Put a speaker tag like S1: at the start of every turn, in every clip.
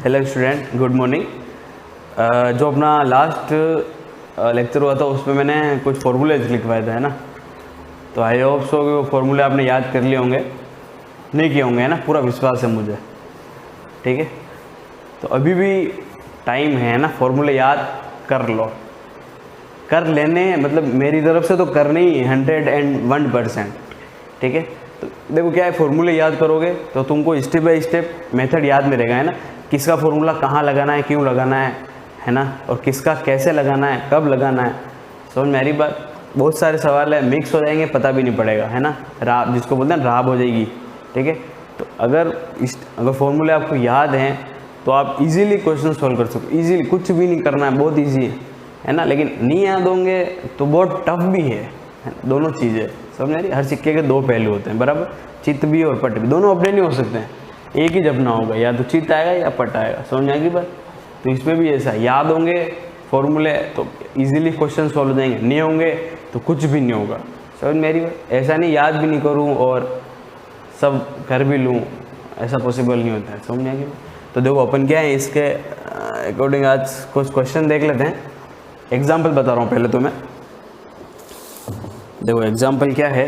S1: Hello student, good morning. जो अपना last lecture हुआ था उसमें मैंने कुछ फॉर्मूलेज लिखवाए थे, है ना। तो आई होप सो कि वो फॉर्मूले आपने याद कर लिए होंगे, नहीं किए होंगे, है ना। पूरा विश्वास है मुझे, ठीक है। तो अभी भी टाइम है ना, फॉर्मूले याद कर लो। कर लेने मतलब मेरी तरफ से तो करने ही 101%, ठीक है। तो देखो क्या है, फॉर्मूले याद करोगे तो तुमको स्टेप बाय स्टेप मेथड याद में रहेगा, है ना। किसका फॉर्मूला कहाँ लगाना है, क्यों लगाना है ना, और किसका कैसे लगाना है, कब लगाना है। समझ में आ रही बात। बहुत सारे सवाल है, मिक्स हो जाएंगे, पता भी नहीं पड़ेगा, है ना। राब जिसको बोलते हैं राब हो जाएगी, ठीक है। तो अगर फॉर्मूले आपको याद हैं तो आप इजीली क्वेश्चन सॉल्व कर सकते हो। इजीली, कुछ भी नहीं करना है, बहुत ईजी है ना। लेकिन नहीं याद होंगे तो बहुत टफ भी है, दोनों चीज़ें। समझ आ रही। हर सिक्के के दो पहलू होते हैं, बराबर। चित्त भी और पट भी, दोनों अपने नहीं हो सकते हैं, एक ही जपना होगा, या तो चित्त आएगा या पट आएगा। समझ आएगी बात। तो इसमें भी ऐसा, याद होंगे फॉर्मूले तो इजीली क्वेश्चन सॉल्व हो जाएंगे, नहीं होंगे तो कुछ भी नहीं होगा। समझ मेरी बात। ऐसा नहीं याद भी नहीं करूँ और सब कर भी लूँ, ऐसा पॉसिबल नहीं होता है। समझ आएगी। तो देखो अपन क्या है, इसके अकॉर्डिंग आज कुछ क्वेश्चन देख लेते हैं। एग्जाम्पल बता रहा हूँ पहले तो मैं। देखो एग्जाम्पल क्या है,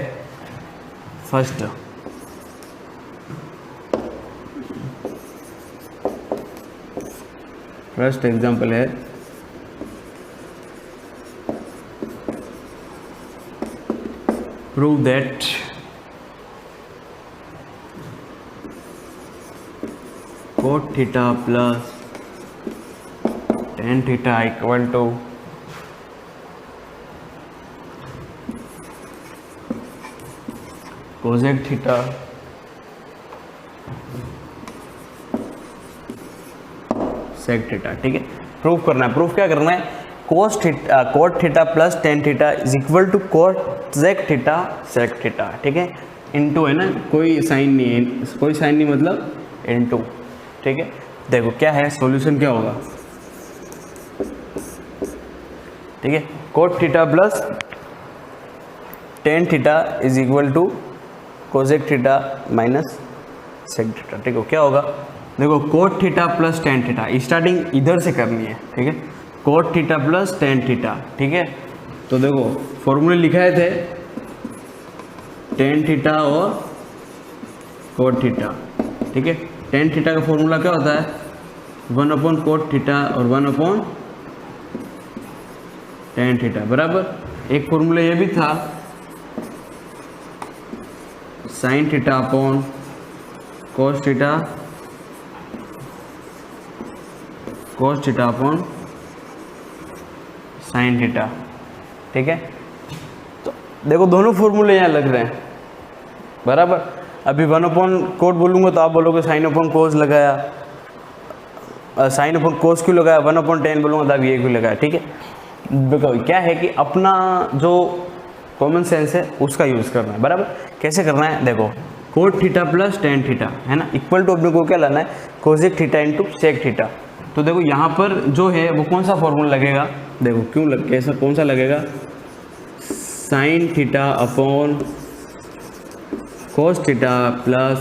S1: फर्स्ट एग्जाम्पल है prove that cot theta plus tan theta equal to cosec theta sec theta, ठीक है। प्रूफ करना है। प्रूफ क्या करना है, cot theta plus tan theta is equal to cosec theta sec theta, ठीक है। इनटू है ना, कोई साइन नहीं है, कोई साइन नहीं मतलब इनटू, ठीक है। देखो क्या है, सॉल्यूशन क्या होगा, ठीक है। Cot theta plus tan theta is equal to cosec theta minus sec theta, ठीक है। क्या होगा, देखो cot theta plus tan theta, starting इधर से करनी है, ठीक है। Cot theta plus tan theta, ठीक है। तो देखो फॉर्मूले लिखाए थे टेन थीटा और कोट थीटा, ठीक है। टेन थीटा का फॉर्मूला क्या होता है, 1 कोट थीटा और 1 टेन थीटा, बराबर। एक फॉर्मूला ये भी था sine theta upon cos theta upon sine theta, ठीक है। तो देखो दोनों फॉर्मूले यहाँ लग रहे हैं, बराबर। अभी 1 कोट बोलूँगा तो आप बोलोगे साइन अपॉन कोस लगाया, साइन अपॉन कोस क्यों लगाया, 1/10 बोलूँगा तो आप ये क्यों लगाया, ठीक है। देखो क्या है कि अपना जो कॉमन सेंस है उसका यूज़ करना है, बराबर। कैसे करना है, देखो cot theta plus tan theta, है ना, इक्वल टू अपने को क्या लाना है, cosec theta into sec theta. तो देखो यहाँ पर जो है वो कौन सा फॉर्मूला लगेगा, देखो क्यों कैसा कौन सा लगेगा, sine theta upon cos theta plus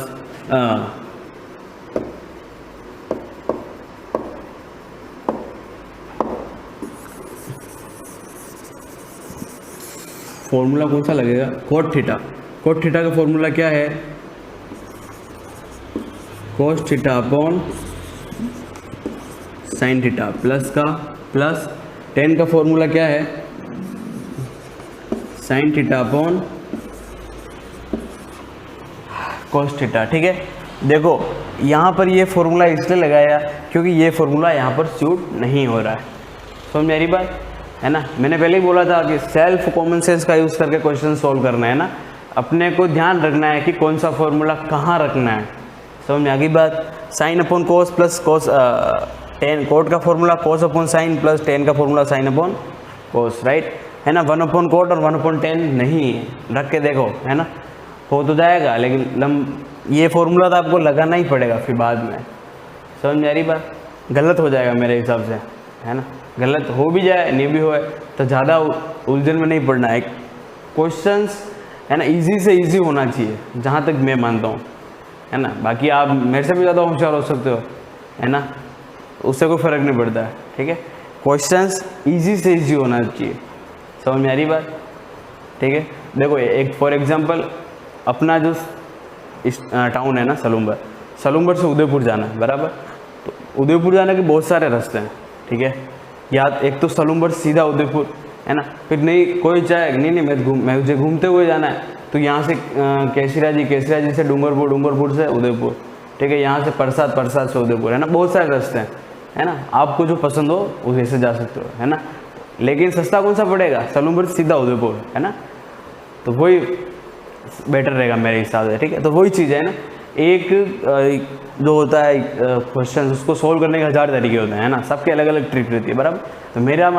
S1: formula कौन सा लगेगा, कोट थीटा। कोट थीटा का फॉर्मूला क्या है, cos theta upon sine theta plus का प्लस टेन का फॉर्मूला क्या है, sine theta upon cos theta, ठीक है। देखो यहाँ पर ये फॉर्मूला इसलिए लगाया क्योंकि ये फॉर्मूला यहाँ पर सूट नहीं हो रहा है। समझ मेरी बात, है ना। मैंने पहले ही बोला था कि सेल्फ कॉमन सेंस का यूज़ करके क्वेश्चन सॉल्व करना है ना। अपने को ध्यान रखना है कि कौन सा फॉर्मूला कहाँ रखना है। समझ में आ गई बात। Sine upon cos plus cos tan, cot का formula cos upon sine plus tan का formula sine upon cos, right, है ना। 1 कोट और 1/10 नहीं रख के देखो, है ना, हो तो जाएगा, लेकिन ये फॉर्मूला तो आपको लगाना ही पड़ेगा फिर बाद में। समझ में आ रही बात। गलत हो जाएगा मेरे हिसाब से, है ना। गलत हो भी जाए नहीं भी होए तो ज़्यादा उलझन में नहीं पड़ना है। क्वेश्चंस है ना इजी से इजी होना चाहिए, जहाँ तक मैं मानता हूँ, है ना। बाकी आप मेरे से भी ज़्यादा होशियार हो सकते हो, है ना। उससे कोई फ़र्क नहीं पड़ता है, ठीक है। क्वेश्चंस इजी से इजी होना चाहिए, समझ में आ रही बात, ठीक है। देखो एक फॉर एग्जांपल अपना जो टाउन है ना सलूम्बर, सलूम्बर से उदयपुर जाना है बराबर। तो उदयपुर जाने के बहुत सारे रास्ते हैं, ठीक है। या एक तो सलूम्बर सीधा उदयपुर है ना, फिर नहीं कोई चाहे नहीं मुझे घूमते हुए जाना है तो यहाँ से केसरिया जी से डूंगरपुर से उदयपुर, ठीक है। यहाँ से प्रसाद से उदयपुर, है ना। बहुत सारे रास्ते हैं, है ना। आपको जो पसंद हो उस से जा सकते हो, है ना। लेकिन सस्ता कौन सा पड़ेगा, सलूम्बर सीधा उदयपुर, है ना। तो वही बेटर रहेगा मेरे हिसाब से, ठीक है। तो वही चीज़ है ना, एक जो होता है क्वेश्चन उसको सोल्व करने के 1000 तरीके होते हैं ना, सबके अलग अलग ट्रिक रहती है बराबर। तो मेरा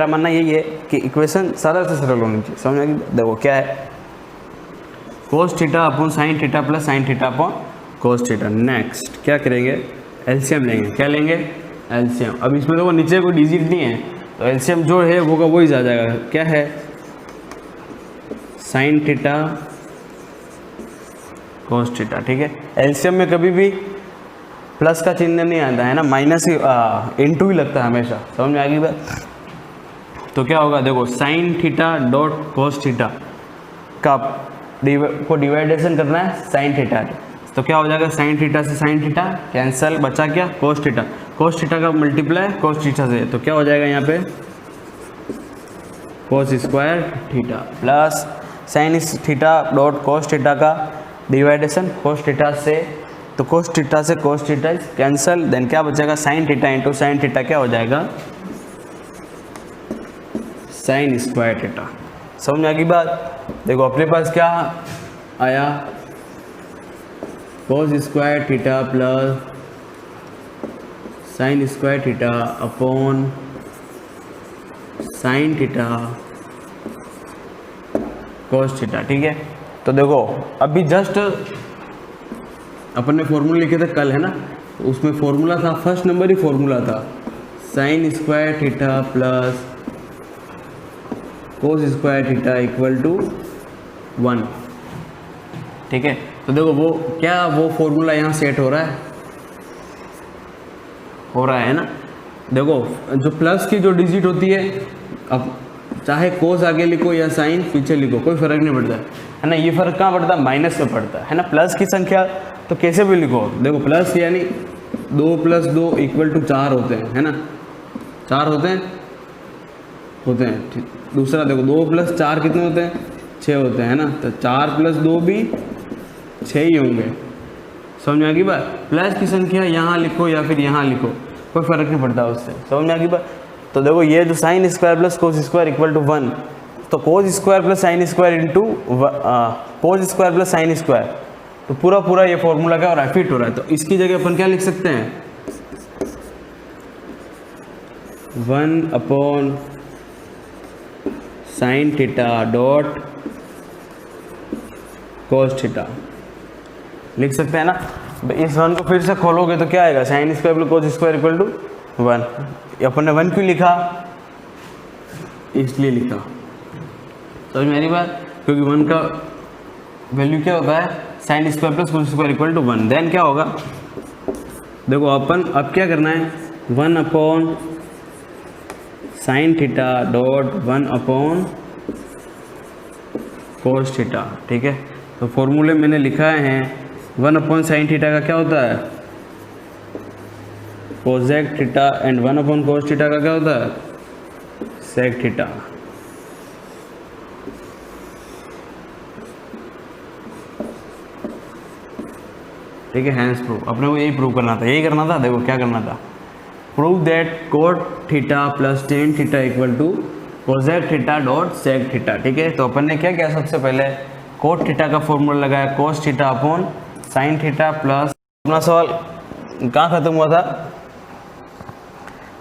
S1: मानना यही है कि इक्वेशन सरल से सरल होनी चाहिए, समझ में। देखो क्या है, cos theta upon sine theta plus sine theta upon cos theta. Next क्या करेंगे, एलसीएम लेंगे। क्या लेंगे, एलसीएम। अब इसमें देखो नीचे कोई डिजिट नहीं है तो एलसीएम जो है वो का वही आ जाएगा। क्या है, साइन थीटा cos थीटा, ठीक है। एलसीएम में कभी भी प्लस का चिन्ह नहीं आता है ना, माइनस ही इनटू ही लगता है हमेशा, समझ में आ गई बात। तो क्या होगा, देखो sign theta dot cos theta का को डिवाइडेशन करना है साइन थीटा, तो क्या हो जाएगा, साइन थीटा से साइन थीटा कैंसल, बचा क्या, cos थीटा। cos थीटा का मल्टीप्लाई cos थीटा से, तो क्या हो जाएगा यहाँ पे cos square theta plus sign theta dot cos theta का डिवाइडेशन cos थीटा से, तो cos थीटा से cos थीटा कैंसल, देन क्या बचेगा, sine theta into sine theta क्या हो जाएगा, साइन स्क्वायर थीटा। समझ में आ गई बात। देखो अपने पास क्या आया, cos square theta plus sine square theta upon sine theta cos theta, ठीक है। तो देखो अभी जस्ट अपन ने फॉर्मूला लिखे थे कल, है ना। तो उसमें फॉर्मूला था, फर्स्ट नंबर ही फॉर्मूला था, sine square theta plus cos square theta equal to 1, ठीक है। तो देखो वो क्या, वो फॉर्मूला यहाँ सेट हो रहा है ना। देखो जो प्लस की जो डिजिट होती है, अब चाहे कोस आगे लिखो या साइन पीछे लिखो कोई फर्क नहीं पड़ता है ना। ये फर्क कहाँ पड़ता है, माइनस में पड़ता है ना। प्लस की संख्या तो कैसे भी लिखो, देखो प्लस यानी 2 + 2 = 4 होते हैं, है ना। 4 होते हैं। दूसरा देखो 2 + 4 कितने होते हैं, 6 होते हैं, है ना। तो 4 + 2 भी 6 ही होंगे, समझ में आ गई बात। प्लस की संख्या यहाँ लिखो या फिर यहाँ लिखो कोई फर्क नहीं पड़ता उससे, समझ में आ गई बात। तो देखो ये जो sine square plus cos square equal to 1, तो cos square plus sine square into cos square plus sine square, तो पूरा ये फॉर्मूला क्या हो रहा है, फिट हो रहा है। तो इसकी जगह अपन क्या लिख सकते हैं, 1 upon sine theta dot cos theta लिख सकते हैं ना। इस 1 को फिर से खोलोगे तो क्या आएगा, sine square plus cos square equal to 1। अपन ने 1 क्यों लिखा, इसलिए लिखा, समझ में आ रही बात। क्योंकि 1 का वैल्यू क्या होता है, sine square plus cos square equal to 1। Then क्या होगा, देखो अपन अब क्या करना है, 1 upon sine theta dot 1 upon cos theta, ठीक है। तो फॉर्मूले मैंने लिखा है, 1 अपॉन साइन थीटा का क्या होता है, cosec theta, and 1 upon cos theta का क्या होता है, सेक थीटा। ठीक है, हैंस प्रूफ। अपने को यही प्रूव करना था, देखो क्या करना था, prove that cot theta plus tan theta equal to cosec theta dot sec theta, ठीक है। तो अपन ने क्या किया, सबसे पहले कोट थीटा का फॉर्मूला लगाया, cos theta upon sine theta plus, अपना सवाल कहाँ खत्म हुआ था,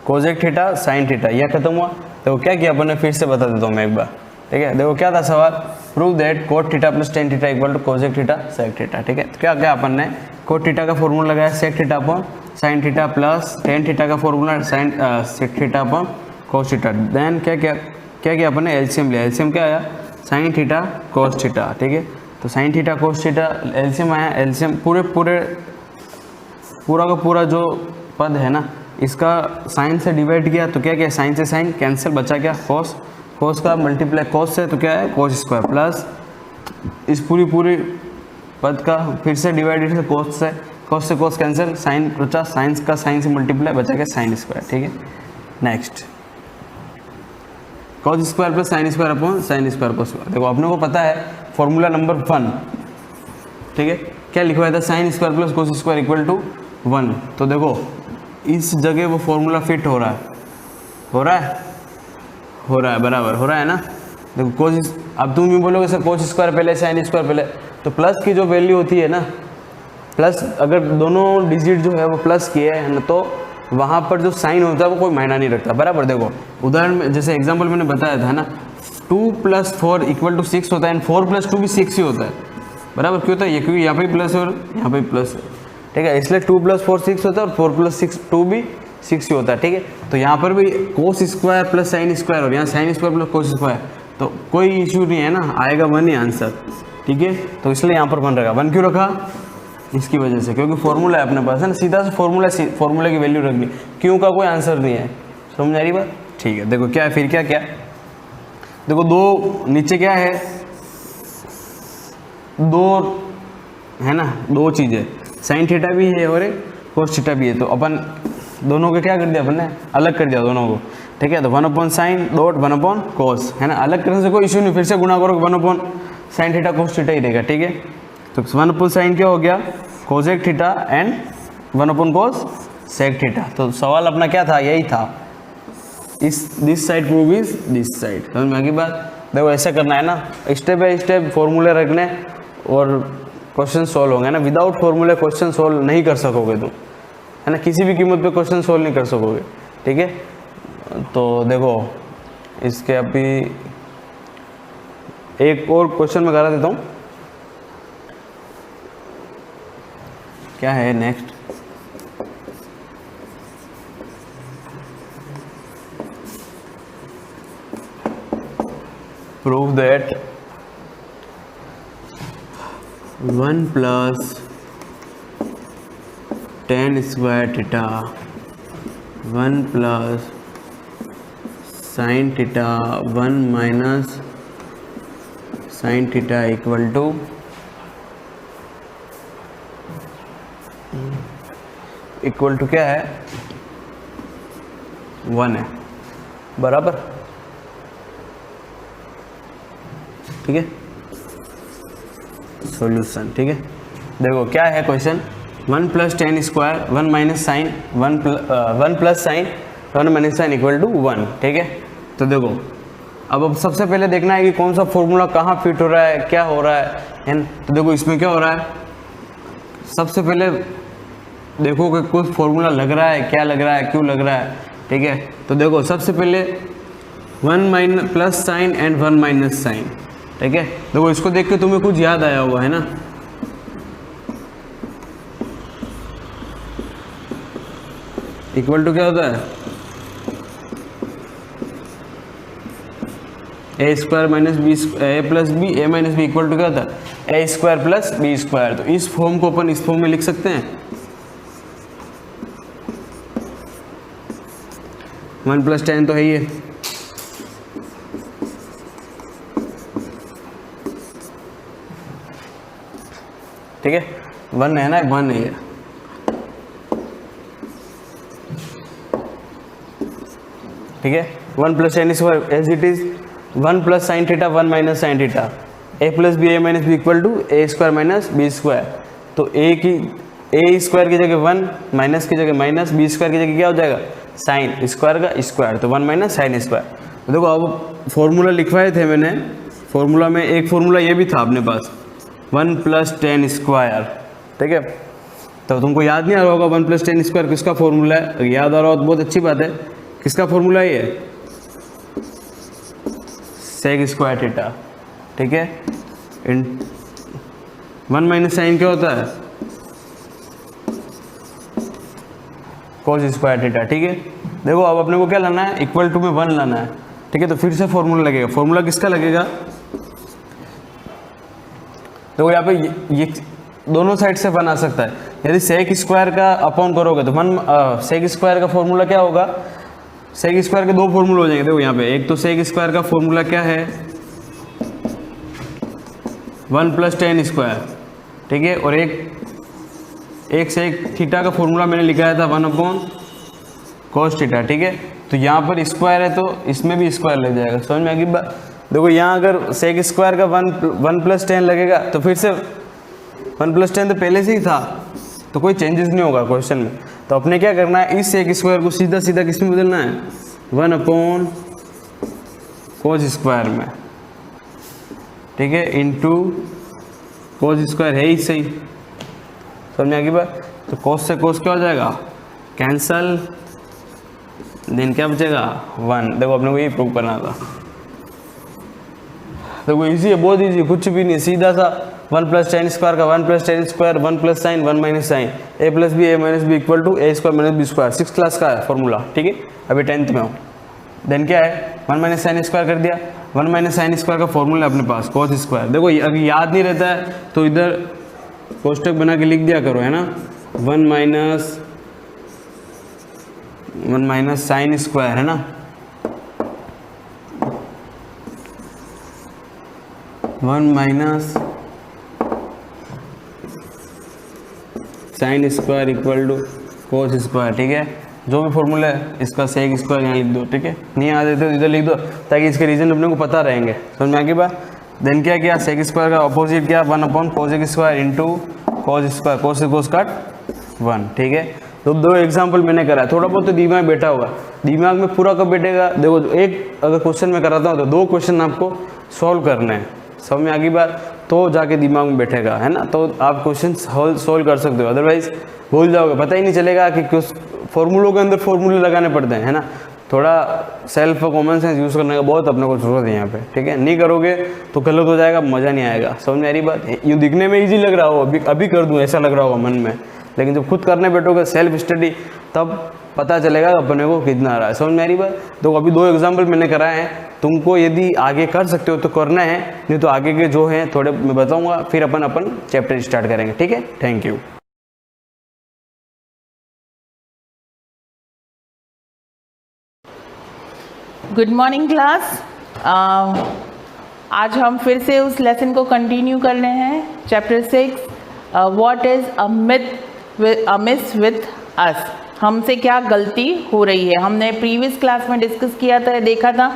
S1: कोसेक थीटा साइन थीटा, यह खत्म हुआ। तो क्या किया अपन ने, फिर से बता देता हूँ मैं एक बार, ठीक है। देखो क्या था सवाल, prove that cot theta plus tan theta equal to cosec theta sec theta, ठीक है। तो क्या क्या अपन ने कोट थीटा का फॉर्मूला लगाया, sec theta upon sine theta plus tan theta का formula sine sec theta upon cos theta. Then क्या किया अपन ने, एलसीएम लिया। एलसीएम क्या आया, साइन थीटा कोस थीटा, ठीक है। तो sine theta cos theta LCM आया। एलसीएम पूरा का पूरा जो पद है ना, इसका साइन से डिवाइड किया तो क्या क्या, साइन से साइन कैंसिल, बचा क्या कॉस, कॉस का मल्टीप्लाई कॉस से तो क्या है कॉस स्क्वायर, प्लस इस पूरी पद का फिर से डिवाइडेड से कॉस कैंसिल, साइन बचा, साइन का साइन से मल्टीप्लाई, बचा क्या साइन स्क्वायर। ठीक है, next cos square plus sine square upon sine square cos square. देखो अपने को पता है फॉर्मूला नंबर 1, ठीक है, क्या लिखवाया था, sine square plus cos square equal to 1। तो देखो इस जगह वो फॉर्मूला फिट हो रहा है, बराबर हो रहा है ना। देखो कोस, अब तुम भी बोलोगे सर कोस स्क्वायर पहले साइन स्क्वायर पहले, तो प्लस की जो वैल्यू होती है ना, प्लस अगर दोनों डिजिट जो है वो प्लस की है ना, तो वहाँ पर जो साइन होता है वो कोई मायना नहीं रखता, बराबर। देखो उदाहरण में जैसे एग्जाम्पल मैंने बताया था ना, 2 + 4 = 6 होता है, एंड 4 + 2 भी 6 ही होता है, बराबर। क्यों होता है ये, क्योंकि यहाँ पे प्लस और यहाँ पे प्लस है, ठीक है, इसलिए 2 + 4 6 होता है, और 4 + 6 2 भी 6 ही होता है, ठीक है। तो यहाँ पर भी cos square plus sine square, और यहाँ sign square plus cos square, तो कोई इशू नहीं है ना, आएगा 1 ही आंसर, ठीक है। तो इसलिए यहाँ पर 1 रखा। 1 क्यों रखा, इसकी वजह से, क्योंकि फॉर्मूला है अपने पास है ना, सीधा से फॉर्मूले की वैल्यू रखनी, क्यों का कोई आंसर नहीं है, समझ आ रही बात। ठीक है, देखो क्या है फिर, क्या देखो दो नीचे क्या है, दो है ना, दो चीज़ें, साइन थीटा भी है और कोस थीटा भी है, तो अपन दोनों को क्या कर दिया, अपन ने अलग कर दिया दोनों को, ठीक है। तो 1/sin डॉट 1/cos है ना, अलग करने से कोई इशू नहीं, फिर से गुणा करो 1/sin थीटा कोस थीटा ही रहेगा, ठीक है। तो 1/sin क्या हो गया, cosec theta, and 1/cos sec theta. तो सवाल अपना क्या था, यही था, this side prove is this side, समझ में आ गई बात। देखो ऐसे करना है ना, स्टेप बाय स्टेप फॉर्मूले रखने और क्वेश्चन सॉल्व होंगे ना। विदाउट फॉर्मूले क्वेश्चन सॉल्व नहीं कर सकोगे तुम, है ना, किसी भी कीमत पे क्वेश्चन सॉल्व नहीं कर सकोगे, ठीक है। तो देखो इसके अभी एक और क्वेश्चन मैं करा देता हूँ, क्या है next, prove that 1 + tan square theta 1 + sin theta 1 - sin theta equal to क्या है, 1 है, बराबर, ठीक है। सॉल्यूशन, ठीक है। देखो क्या है question, 1 + tan square 1 - sin 1 + sin 1 - sin = 1, ठीक है। तो देखो अब सबसे पहले देखना है कि कौन सा फॉर्मूला कहाँ फिट हो रहा है, क्या हो रहा है ना। तो देखो इसमें क्या हो रहा है, सबसे पहले देखो कि कुछ फॉर्मूला लग रहा है, क्या लग रहा है, क्यों लग रहा है, ठीक है। तो देखो सबसे पहले 1 + sin एंड 1 - sin, ठीक है। देखो इसको देख के तुम्हें कुछ याद आया हुआ है ना, इक्वल टू क्या होता है, a² - b, a + b, a - b equal to क्या होता है, a² + b²। तो इस फॉर्म को अपन इस फॉर्म में लिख सकते हैं, 1 + tan तो है ही है, ठीक है, 1 है ना, 1 है, ठीक है। 1 + tan square as it is 1 + sin theta 1 - sin theta, a + b, a - b equal to a² - b²। तो a² की जगह 1, माइनस की जगह माइनस, b² की जगह क्या हो जाएगा, साइन स्क्वायर का स्क्वायर, तो 1 - sin स्क्वायर। तो देखो अब फॉर्मूला लिखवाए थे मैंने, फॉर्मूला में एक फॉर्मूला ये भी था अपने पास, 1 + tan स्क्वायर, ठीक है। तो तुमको याद नहीं आ रहा होगा 1 + tan स्क्वायर किसका फॉर्मूला है, अगर याद आ रहा हो तो बहुत अच्छी बात है। किसका फॉर्मूला है ये, सेक स्क्वायर थीटा, ठीक है। 1 - sin क्या होता है, कोस स्क्वायर थीटा, ठीक है। देखो अब अपने को क्या लाना है, इक्वल टू में 1 लाना है, ठीक है। तो फिर से फॉर्मूला लगेगा, फॉर्मूला किसका लगेगा, देखो यहाँ पे ये दोनों साइड से 1 आ सकता है, यदि सेक स्क्वायर का अपॉन करोगे तो सेक स्क्वायर का फॉर्मूला क्या होगा, सेक स्क्वायर के दो फॉर्मूले हो जाएंगे। देखो यहाँ पे एक तो सेक स्क्वायर का फॉर्मूला क्या है 1 + tan स्क्वायर, ठीक है, और एक सेक थीटा का फॉर्मूला मैंने लिखाया था 1/cos थीटा, ठीक है। तो यहाँ पर स्क्वायर है तो इसमें भी स्क्वायर लग जाएगा, समझ में आ गई बात। देखो यहाँ अगर सेक स्क्वायर का 1 + tan लगेगा तो फिर से 1 + tan तो पहले से ही था, तो कोई चेंजेस नहीं होगा क्वेश्चन में। तो अपने क्या करना है, इस सेक स्क्वायर को सीधा सीधा किस में बदलना है 1/cos स्क्वायर में, ठीक है, इंटू cos स्क्वायर है ही सही, समझ में आ गई बात। तो cos से cos क्या हो जाएगा, कैंसल, देन क्या बचेगा 1। देखो अपने को ये प्रूव करना था। देखो इजी है, बहुत इजी, कुछ भी नहीं, सीधा सा 1 + tan स्क्वायर का 1 + tan square 1 + sin 1 - sin a + b a - b = a² - b², 6 class का है फॉर्मूला, ठीक है, अभी 10th में हो। देन क्या है 1 - sin स्क्वायर कर दिया, 1 - sin स्क्वायर का फॉर्मूला अपने पास cos स्क्वायर। देखो अगर याद नहीं रहता है तो इधर कोष्टक बना के लिख दिया करो, है ना, 1 - sin स्क्वायर, है ना, 1 - sin स्क्वायर = cos स्क्वायर, ठीक है। जो भी फॉर्मूला है इसका सेक स्क्वायर यहाँ लिख दो, ठीक है, नहीं आ देते तो इधर लिख दो ताकि इसके रीजन अपने को पता रहेंगे, समझ में आ गई बात। देन क्या किया, सेक स्क्वायर का अपोजिट क्या 1/cos square into cos square, cos से cos काट 1, ठीक है। तो दो एग्जाम्पल मैंने करा, थोड़ा बहुत तो दिमाग बैठा होगा, दिमाग में पूरा कब बैठेगा। देखो एक अगर क्वेश्चन में कराता हूँ तो 2 क्वेश्चन आपको सॉल्व करने हैं, समझ में आ गई बात, तो जाके दिमाग में बैठेगा, है ना, तो आप क्वेश्चन सॉल्व कर सकते हो, अदरवाइज भूल जाओगे, पता ही नहीं चलेगा कि फॉर्मूलों के अंदर फॉर्मूले लगाने पड़ते हैं, है ना। थोड़ा सेल्फ कॉमन सेंस यूज़ करने का बहुत अपने को जरूरत है यहाँ पे, ठीक है। नहीं करोगे तो गलत हो जाएगा, मज़ा नहीं आएगा, समझ में आ रही बात। यूँ दिखने में ईजी लग रहा हो, अभी कर दूँ ऐसा लग रहा होगा मन में, लेकिन जब खुद करने बैठोगे सेल्फ स्टडी तब पता चलेगा अपने को कितना आ रहा है, समझ में आ रही बात। तो अभी 2 एग्जाम्पल मैंने कराए हैं, तुमको यदि आगे कर सकते हो तो करना है, नहीं तो आगे के जो हैं थोड़े मैं बताऊंगा, फिर अपन चैप्टर स्टार्ट करेंगे, ठीक है। Thank you.
S2: Good morning class. आज हम फिर से उस लेसन को कंटिन्यू कर रहे हैं, chapter 6 what is a miss with us, हमसे क्या गलती हो रही है। हमने प्रीवियस क्लास में डिस्कस किया था, देखा था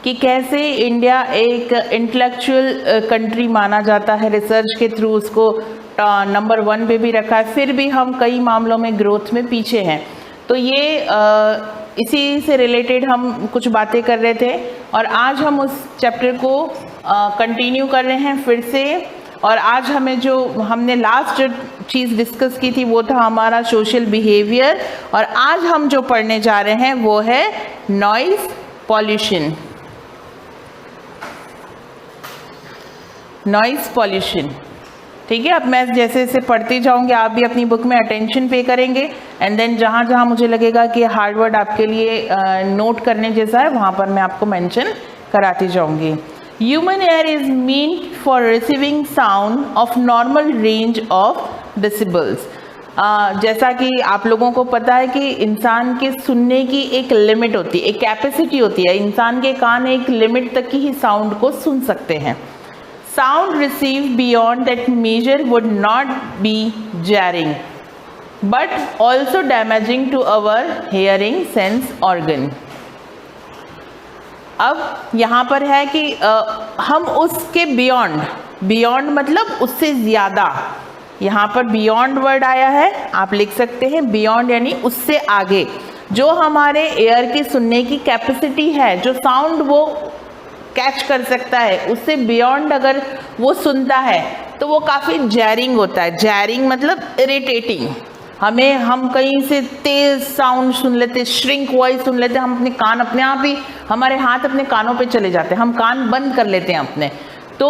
S2: कि कैसे इंडिया एक इंटेलेक्चुअल कंट्री माना जाता है, रिसर्च के थ्रू उसको नंबर 1 पे भी रखा है, फिर भी हम कई मामलों में ग्रोथ में पीछे हैं। तो ये इसी से रिलेटेड हम कुछ बातें कर रहे थे और आज हम उस चैप्टर को कंटिन्यू कर रहे हैं फिर से। और आज हमने लास्ट जो चीज़ डिस्कस की थी वो था हमारा सोशल बिहेवियर, और आज हम जो पढ़ने जा रहे हैं वो है नॉइज़ पॉल्यूशन। नॉइज़ पॉल्यूशन, ठीक है। अब मैं जैसे जैसे पढ़ती जाऊंगी आप भी अपनी बुक में अटेंशन पे करेंगे, एंड देन जहाँ जहाँ मुझे लगेगा कि हार्ड वर्ड आपके लिए नोट करने जैसा है वहाँ पर मैं आपको मेंशन कराती जाऊंगी। Human air is mean for receiving sound of normal range of decibels. जैसा कि आप लोगों को पता है कि इंसान के सुनने की एक लिमिट होती है, एक कैपेसिटी होती है, इंसान के कान एक लिमिट तक की ही साउंड को सुन सकते हैं। Sound received beyond that measure would not be jarring, but also damaging to our hearing sense organ. अब यहाँ पर है कि हम उसके बियॉन्ड मतलब उससे ज़्यादा, यहाँ पर बियॉन्ड वर्ड आया है, आप लिख सकते हैं बियॉन्ड यानी उससे आगे, जो हमारे एयर की सुनने की कैपेसिटी है, जो साउंड वो कैच कर सकता है, उससे बियॉन्ड अगर वो सुनता है तो वो काफ़ी जैरिंग होता है। जैरिंग मतलब इरिटेटिंग। हम कहीं से तेज़ साउंड सुन लेते, श्रिंक वॉइस सुन लेते, हम अपने कान अपने आप ही, हमारे हाथ अपने कानों पे चले जाते हैं, हम कान बंद कर लेते हैं अपने। तो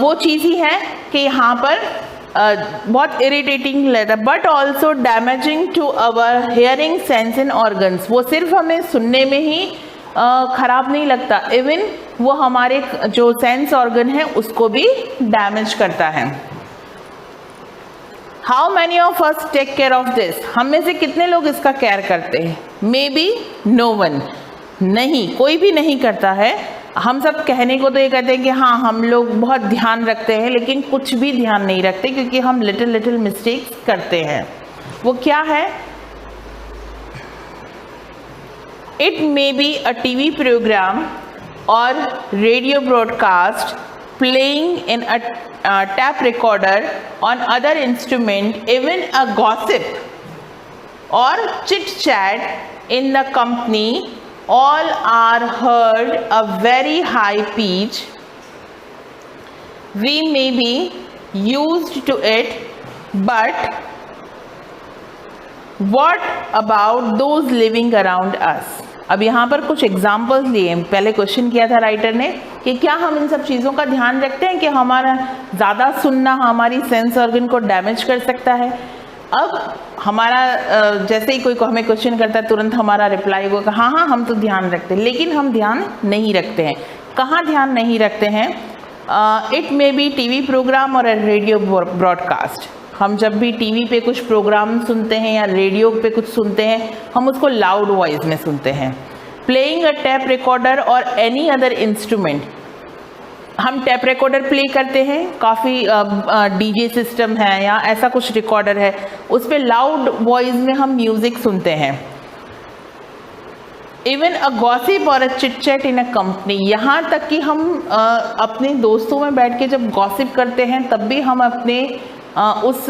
S2: वो चीज़ ही है कि यहाँ पर बहुत इरिटेटिंग लगता है, but also damaging to our hearing sense and organs. वो सिर्फ हमें सुनने में ही ख़राब नहीं लगता, इवन वो हमारे जो सेंस ऑर्गन है उसको भी डैमेज करता है। How many of us take care of this, हम में से कितने लोग इसका केयर करते हैं? मे बी नो वन, नहीं, कोई भी नहीं करता है। हम सब कहने को तो ये कहते हैं कि हाँ हम लोग बहुत ध्यान रखते हैं, लेकिन कुछ भी ध्यान नहीं रखते, क्योंकि हम लिटिल मिस्टेक्स करते हैं। वो क्या है? It may be a TV programme और radio broadcast playing in a tape recorder on other instrument, even a gossip or chit chat in the company, all are heard a very high pitch. We may be used to it, but what about those living around us? अब यहाँ पर कुछ examples लिए। पहले question किया था writer ने कि क्या हम इन सब चीज़ों का ध्यान रखते हैं कि हमारा ज़्यादा सुनना हमारी सेंस ऑर्गन को डैमेज कर सकता है। अब हमारा जैसे ही कोई हमें क्वेश्चन करता है तुरंत हमारा रिप्लाई होगा हाँ हाँ हम तो ध्यान रखते हैं, लेकिन हम ध्यान नहीं रखते हैं। कहाँ ध्यान नहीं रखते हैं? It may be TV programme और रेडियो ब्रॉडकास्ट। हम जब भी टीवी पे कुछ प्रोग्राम सुनते हैं या रेडियो पे कुछ सुनते हैं, हम उसको लाउड वॉइस में सुनते हैं। प्लेइंग अ टेप रिकॉर्डर और एनी अदर इंस्ट्रूमेंट, हम टेप रिकॉर्डर प्ले करते हैं, काफ़ी डीजे सिस्टम है या ऐसा कुछ रिकॉर्डर है, उस पर लाउड वॉइस में हम म्यूज़िक सुनते हैं। इवन अ गॉसिप और अ chit chat in a company, यहाँ तक कि हम अपने दोस्तों में बैठ के जब गॉसिप करते हैं तब भी हम अपने उस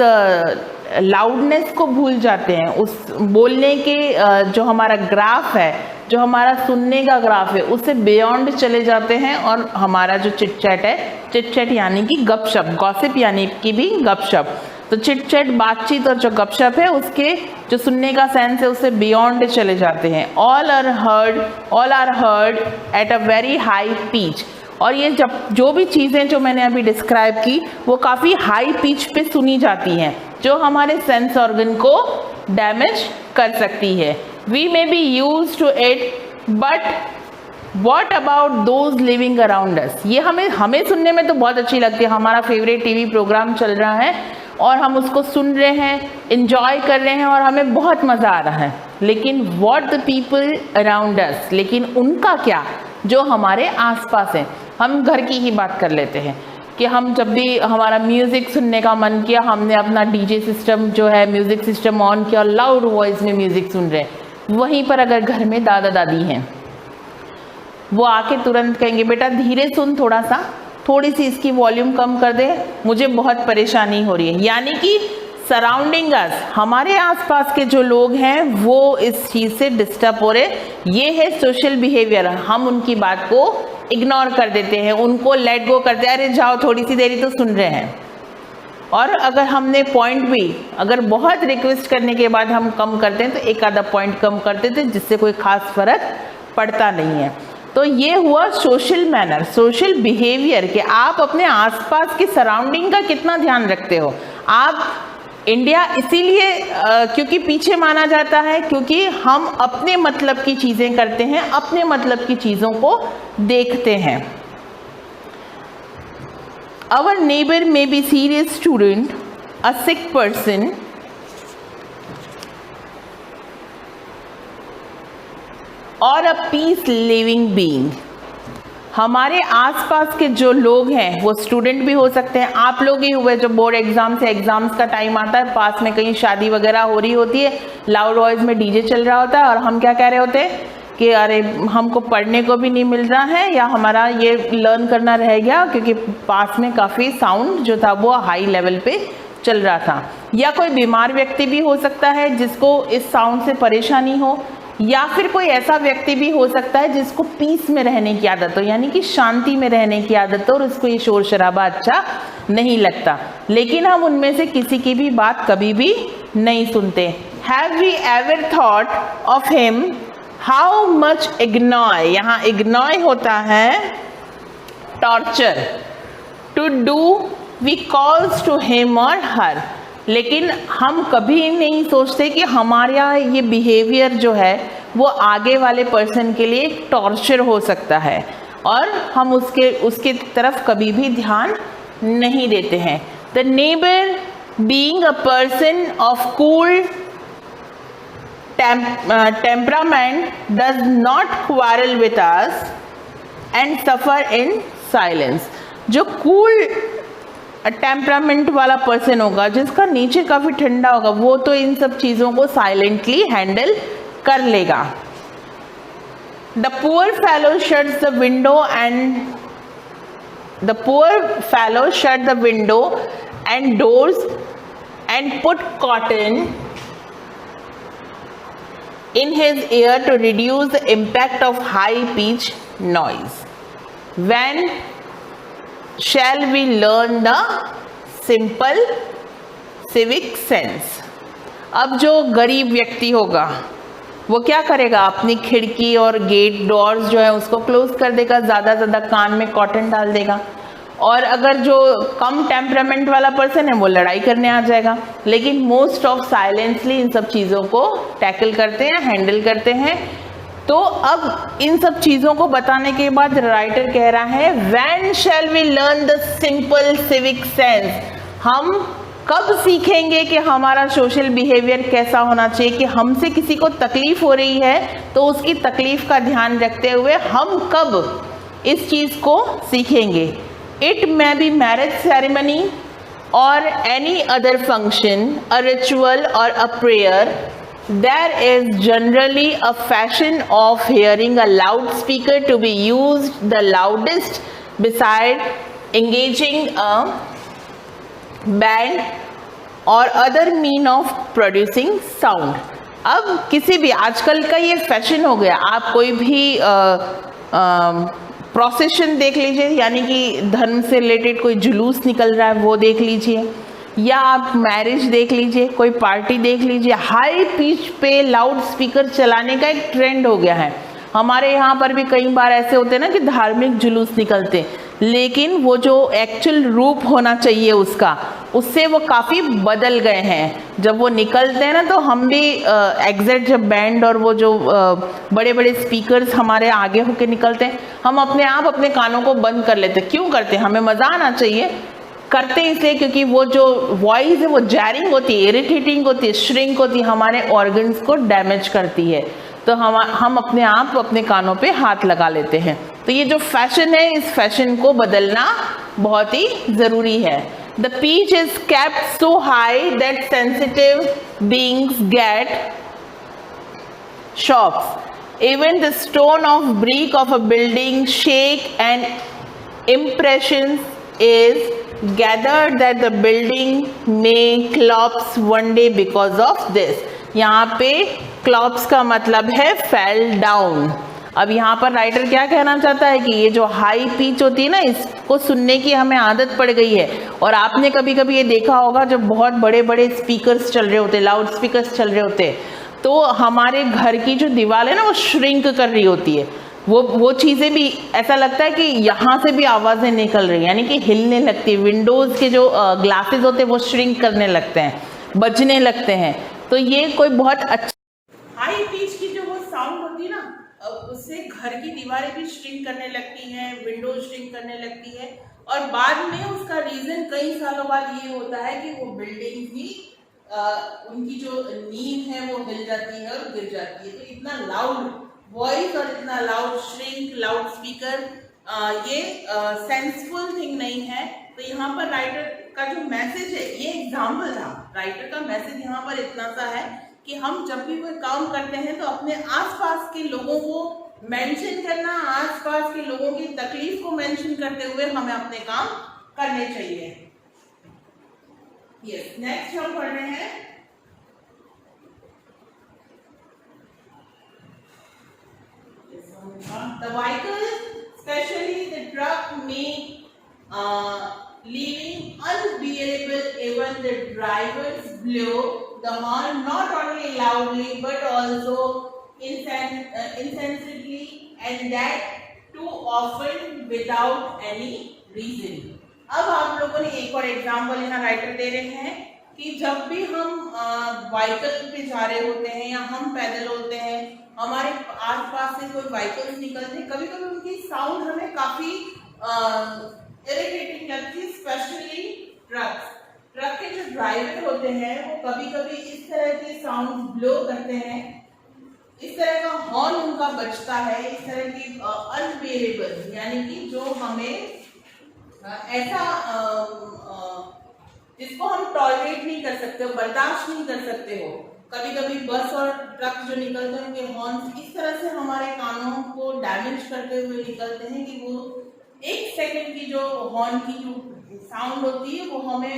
S2: लाउडनेस को भूल जाते हैं। उस बोलने के जो हमारा ग्राफ है, जो हमारा सुनने का ग्राफ है, उससे बियॉन्ड चले जाते हैं और हमारा जो चिट चैट है, चिट चैट यानी कि गपशप, गॉसिप यानी कि भी गपशप, तो चिट चैट बातचीत और जो गपशप है उसके जो सुनने का सेंस है उससे बियॉन्ड चले जाते हैं। All are heard at a very high pitch, और ये जब जो भी चीज़ें जो मैंने अभी डिस्क्राइब की वो काफ़ी हाई पिच पे सुनी जाती हैं, जो हमारे सेंस ऑर्गन को डैमेज कर सकती है। We may be use to it, but what about those living around us, ये हमें सुनने में तो बहुत अच्छी लगती है। हमारा फेवरेट टीवी प्रोग्राम चल रहा है और हम उसको सुन रहे हैं, इंजॉय कर रहे हैं और हमें बहुत मज़ा आ रहा है, लेकिन what the people around us, लेकिन उनका क्या, जो हमारे आसपास हैं। हम घर की ही बात कर लेते हैं कि हम जब भी हमारा म्यूज़िक सुनने का मन किया, हमने अपना डीजे सिस्टम जो है म्यूज़िक सिस्टम ऑन किया और लाउड वॉइस में म्यूज़िक सुन रहे हैं। वहीं पर अगर घर में दादा दादी हैं, वो आके तुरंत कहेंगे बेटा धीरे सुन, थोड़ी सी इसकी वॉल्यूम कम कर दे, मुझे बहुत परेशानी हो रही है। यानी कि सराउंडिंग अस, हमारे आसपास के जो लोग हैं वो इस चीज़ से डिस्टर्ब हो रहे। ये है सोशल बिहेवियर। हम उनकी बात को इग्नोर कर देते हैं, उनको लेट गो करते हैं, अरे जाओ थोड़ी सी देरी तो सुन रहे हैं। और अगर हमने पॉइंट भी, अगर बहुत रिक्वेस्ट करने के बाद हम कम करते हैं तो एक आधा पॉइंट कम करते थे, जिससे कोई खास फर्क पड़ता नहीं है। तो ये हुआ सोशल मैनर, सोशल बिहेवियर, कि आप अपने आसपास की सराउंडिंग का कितना ध्यान रखते हो। आप इंडिया इसीलिए क्योंकि पीछे माना जाता है, क्योंकि हम अपने मतलब की चीज़ें करते हैं, अपने मतलब की चीज़ों को देखते हैं। Our neighbor may be serious student, a sick person, और a peace living being। हमारे आसपास के जो लोग हैं वो स्टूडेंट भी हो सकते हैं, आप लोग ही हुए जो बोर्ड एग्जाम्स या एग्जाम्स का टाइम आता है, पास में कहीं शादी वगैरह हो रही होती है, लाउड वॉइस में डीजे चल रहा होता है और हम क्या कह रहे होते हैं कि अरे हमको पढ़ने को भी नहीं मिल रहा है या हमारा ये लर्न करना रह गया, क्योंकि पास में काफ़ी साउंड जो था वो हाई लेवल पे चल रहा था। या कोई बीमार व्यक्ति भी हो सकता है जिसको इस साउंड से परेशानी हो, या फिर कोई ऐसा व्यक्ति भी हो सकता है जिसको पीस में रहने की आदत हो, यानी कि शांति में रहने की आदत हो और उसको ये शोर शराबा अच्छा नहीं लगता, लेकिन हम उनमें से किसी की भी बात कभी भी नहीं सुनते। Have we ever thought of him how much ignore, यहाँ इग्नोर होता है torture, to do we calls to him और हर, लेकिन हम कभी नहीं सोचते कि हमारा ये बिहेवियर जो है वो आगे वाले पर्सन के लिए टॉर्चर हो सकता है और हम उसके तरफ कभी भी ध्यान नहीं देते हैं। The neighbour being a person of cool temperament does not quarrel with us and suffer in silence. जो cool टेम्परामेंट वाला पर्सन होगा, जिसका नेचर काफी ठंडा होगा, वो तो इन सब चीजों को साइलेंटली हैंडल कर लेगा. The poor fellow shuts the window shut the window and doors and put cotton in his ear to reduce the impact of high pitched noise. When shall we learn the simple civic sense? अब जो गरीब व्यक्ति होगा वो क्या करेगा, अपनी खिड़की और गेट डोर्स जो है उसको क्लोज कर देगा, ज़्यादा ज़्यादा कान में कॉटन डाल देगा. और अगर जो कम टेम्परामेंट वाला पर्सन है वो लड़ाई करने आ जाएगा. लेकिन मोस्ट ऑफ साइलेंसली इन सब चीज़ों को टैकल करते हैं, हैंडल करते हैं. तो अब इन सब चीज़ों को बताने के बाद राइटर कह रहा है when shall we learn the simple civic sense. हम कब सीखेंगे कि हमारा सोशल बिहेवियर कैसा होना चाहिए, कि हमसे किसी को तकलीफ हो रही है तो उसकी तकलीफ का ध्यान रखते हुए हम कब इस चीज़ को सीखेंगे. It may be marriage ceremony और any other function, a ritual और a prayer. There is generally a fashion of hearing a loudspeaker to be used the loudest beside engaging a band or other mean of producing sound. अब किसी भी, आजकल का ये fashion हो गया, आप कोई भी प्रोसेशन देख लीजिए, यानी कि धर्म से रिलेटेड कोई जुलूस निकल रहा है वो देख लीजिए, या आप मैरिज देख लीजिए, कोई पार्टी देख लीजिए, हाई पिच पे लाउड स्पीकर चलाने का एक ट्रेंड हो गया है. हमारे यहाँ पर भी कई बार ऐसे होते हैं ना कि धार्मिक जुलूस निकलते, लेकिन वो जो एक्चुअल रूप होना चाहिए उसका, उससे वो काफ़ी बदल गए हैं. जब वो निकलते हैं ना तो हम भी एग्जैक्ट जब बैंड और वो जो बड़े बड़े स्पीकर्स हमारे आगे होके निकलते हैं, हम अपने आप अपने कानों को बंद कर लेते. क्यों करते हैं? हमें मज़ा आना चाहिए. करते इसलिए क्योंकि वो जो वॉइस है वो जैरिंग होती है, इरिटेटिंग होती है, श्रिंक होती है, हमारे ऑर्गन्स को डैमेज करती है. तो हम अपने आप अपने कानों पे हाथ लगा लेते हैं. तो ये जो फैशन है, इस फैशन को बदलना बहुत ही ज़रूरी है. The pitch is kept so high that sensitive beings get shocks. Even the stone of brick of a building shake and impressions is gathered that the building may collapse one day because of this. यहाँ पे collapse का मतलब है fell down. अब यहाँ पर writer क्या कहना चाहता है कि ये जो हाई पिच होती है ना, इसको सुनने की हमें आदत पड़ गई है. और आपने कभी कभी ये देखा होगा जब बहुत बड़े बड़े स्पीकर्स चल रहे होते, लाउड स्पीकर्स चल रहे होते, तो हमारे घर की जो दीवार है ना वो श्रिंक कर रही होती है. वो चीज़ें भी ऐसा लगता है कि यहाँ से भी आवाज़ें निकल रही हैं, यानी कि हिलने लगती है. विंडोज़ के जो ग्लासेस होते हैं वो श्रिंक करने लगते हैं, बजने लगते हैं. तो ये कोई बहुत अच्छा हाई पिच की जो वो साउंड होती है ना, उससे घर की दीवारें भी श्रिंक करने लगती हैं, विंडोज श्रिंक करने लगती है. और बाद में उसका रीज़न कई सालों बाद ये होता है कि वो बिल्डिंग भी उनकी जो नींव है वो हिल जाती है और गिर जाती है. तो इतना लाउड वॉइस और इतना लाउड श्रिंक, लाउड स्पीकर, ये सेंसफुल थिंग नहीं है. तो यहाँ पर राइटर का जो मैसेज है, ये एग्जाम्पल था. राइटर का मैसेज यहाँ पर इतना सा है कि हम जब भी कोई काम करते हैं तो अपने आसपास के लोगों को मेंशन करना, आसपास के लोगों की तकलीफ को मेंशन करते हुए हमें अपने काम करने चाहिए. यस, नेक्स्ट हम पढ़ रहे हैं the vehicle, especially the truck, may leaving unbearable. Even the drivers blow the horn not only loudly but also insensibly, and that too often without any reason. अब आप लोगों ने एक और एग्जाम्पल यहाँ राइटर दे रहे हैं कि जब भी हम व्हीकल पे जा रहे होते हैं या हम पैदल होते हैं, हमारे आसपास से कोई व्हीकल्स निकलते हैं, कभी कभी उनकी साउंड हमें काफी इरिटेटिंग लगती है, स्पेशली ट्रक्स. ट्रक के जो ड्राइवर होते हैं वो कभी कभी इस तरह के साउंड ब्लो करते हैं, इस तरह का हॉर्न उनका बजता है, इस तरह की अनबेरेबल, यानी कि जो हमें ऐसा जिसको हम टॉलरेट नहीं कर सकते हो, बर्दाश्त नहीं कर सकते हो। कभी कभी बस और ट्रक जो निकलते हैं उनके हॉर्न इस तरह से हमारे कानों को डैमेज करते हुए निकलते हैं कि वो 1 सेकंड की जो हॉर्न की जो साउंड होती है वो हमें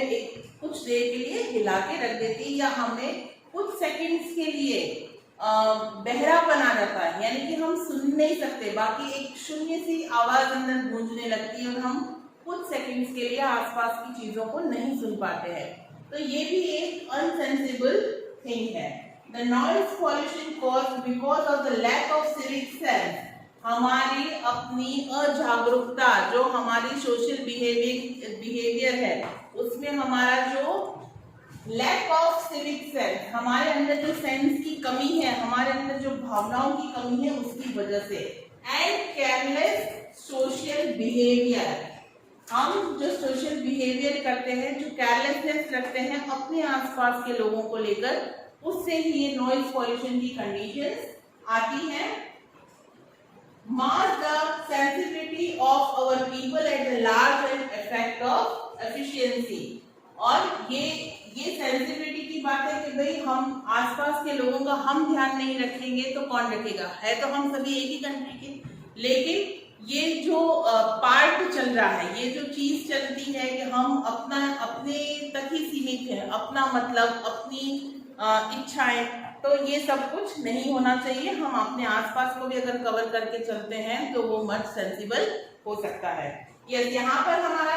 S2: कुछ देर के लिए हिला के रख देती है, या हमें कुछ सेकंड्स के लिए बहरापन आ जाता है, यानी कि हम सुन नहीं सकते, बाकी एक शून्य सी आवाज अंदर गूंजने लगती है और हम कुछ सेकंड्स के लिए आसपास की चीजों को नहीं सुन पाते हैं। तो ये भी एक अनसेंसिबल थिंग है। The noise pollution caused because of the lack of civic sense, हमारी अपनी अजागरूकता, जो हमारी सोशल बिहेवियर है उसमें हमारा जो लैक ऑफ सिविक सेंस, हमारे अंदर जो सेंस की कमी है, हमारे अंदर जो भावनाओं की कमी है उसकी वजह से, एंड केयरलेस सोशल बिहेवियर, हम जो सोशल बिहेवियर करते हैं, जो केयरलेसनेस रखते हैं अपने आसपास के लोगों को लेकर, उससे ही ये नॉइज पॉल्यूशन की कंडीशंस आती हैं। Mark the sensitivity of our people at the large and effect of efficiency, और ये सेंसिटिविटी की बात है कि भाई हम आसपास के लोगों का हम ध्यान नहीं रखेंगे तो कौन रखेगा, है तो हम सभी एक ही कंट्री के, लेकिन ये जो पार्ट चल रहा है, ये जो चीज चलती है कि हम अपने तक ही सीमित है, अपना मतलब, अपनी इच्छाएं, तो ये सब कुछ नहीं होना चाहिए। हम अपने आसपास को भी अगर कवर करके चलते हैं तो वो मच सेंसिबल हो सकता है। यस, यहाँ पर हमारा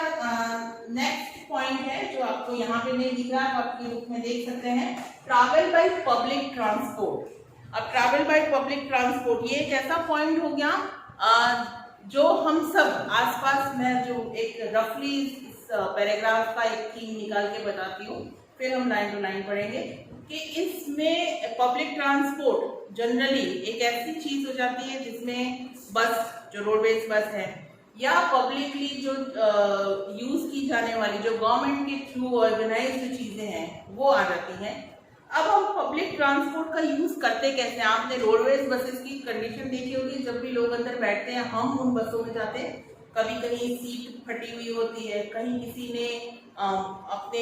S2: नेक्स्ट पॉइंट है जो आपको यहाँ पे नहीं दिख रहा है, आप आपके रूप में देख सकते हैं, ट्रैवल बाय पब्लिक ट्रांसपोर्ट। अब ट्रैवल बाय पब्लिक ट्रांसपोर्ट ये एक ऐसा पॉइंट हो गया जो हम सब आसपास में, जो एक रफली इस पैराग्राफ का एक थीम निकाल के बताती हूँ, फिर हम लाइन टू लाइन पढ़ेंगे कि इसमें पब्लिक ट्रांसपोर्ट जनरली एक ऐसी चीज हो जाती है जिसमें बस, जो रोडवेज बस है, या पब्लिकली जो यूज की जाने वाली, जो गवर्नमेंट के थ्रू ऑर्गेनाइज्ड चीजें हैं वो आ जाती हैं। अब हम पब्लिक ट्रांसपोर्ट का यूज करते कैसे हैं? आपने रोडवेज बसेस की कंडीशन देखी होगी, जब भी लोग अंदर बैठते हैं हम उन बसों में जाते हैं, कभी कहीं सीट फटी हुई होती है, कहीं किसी ने अपने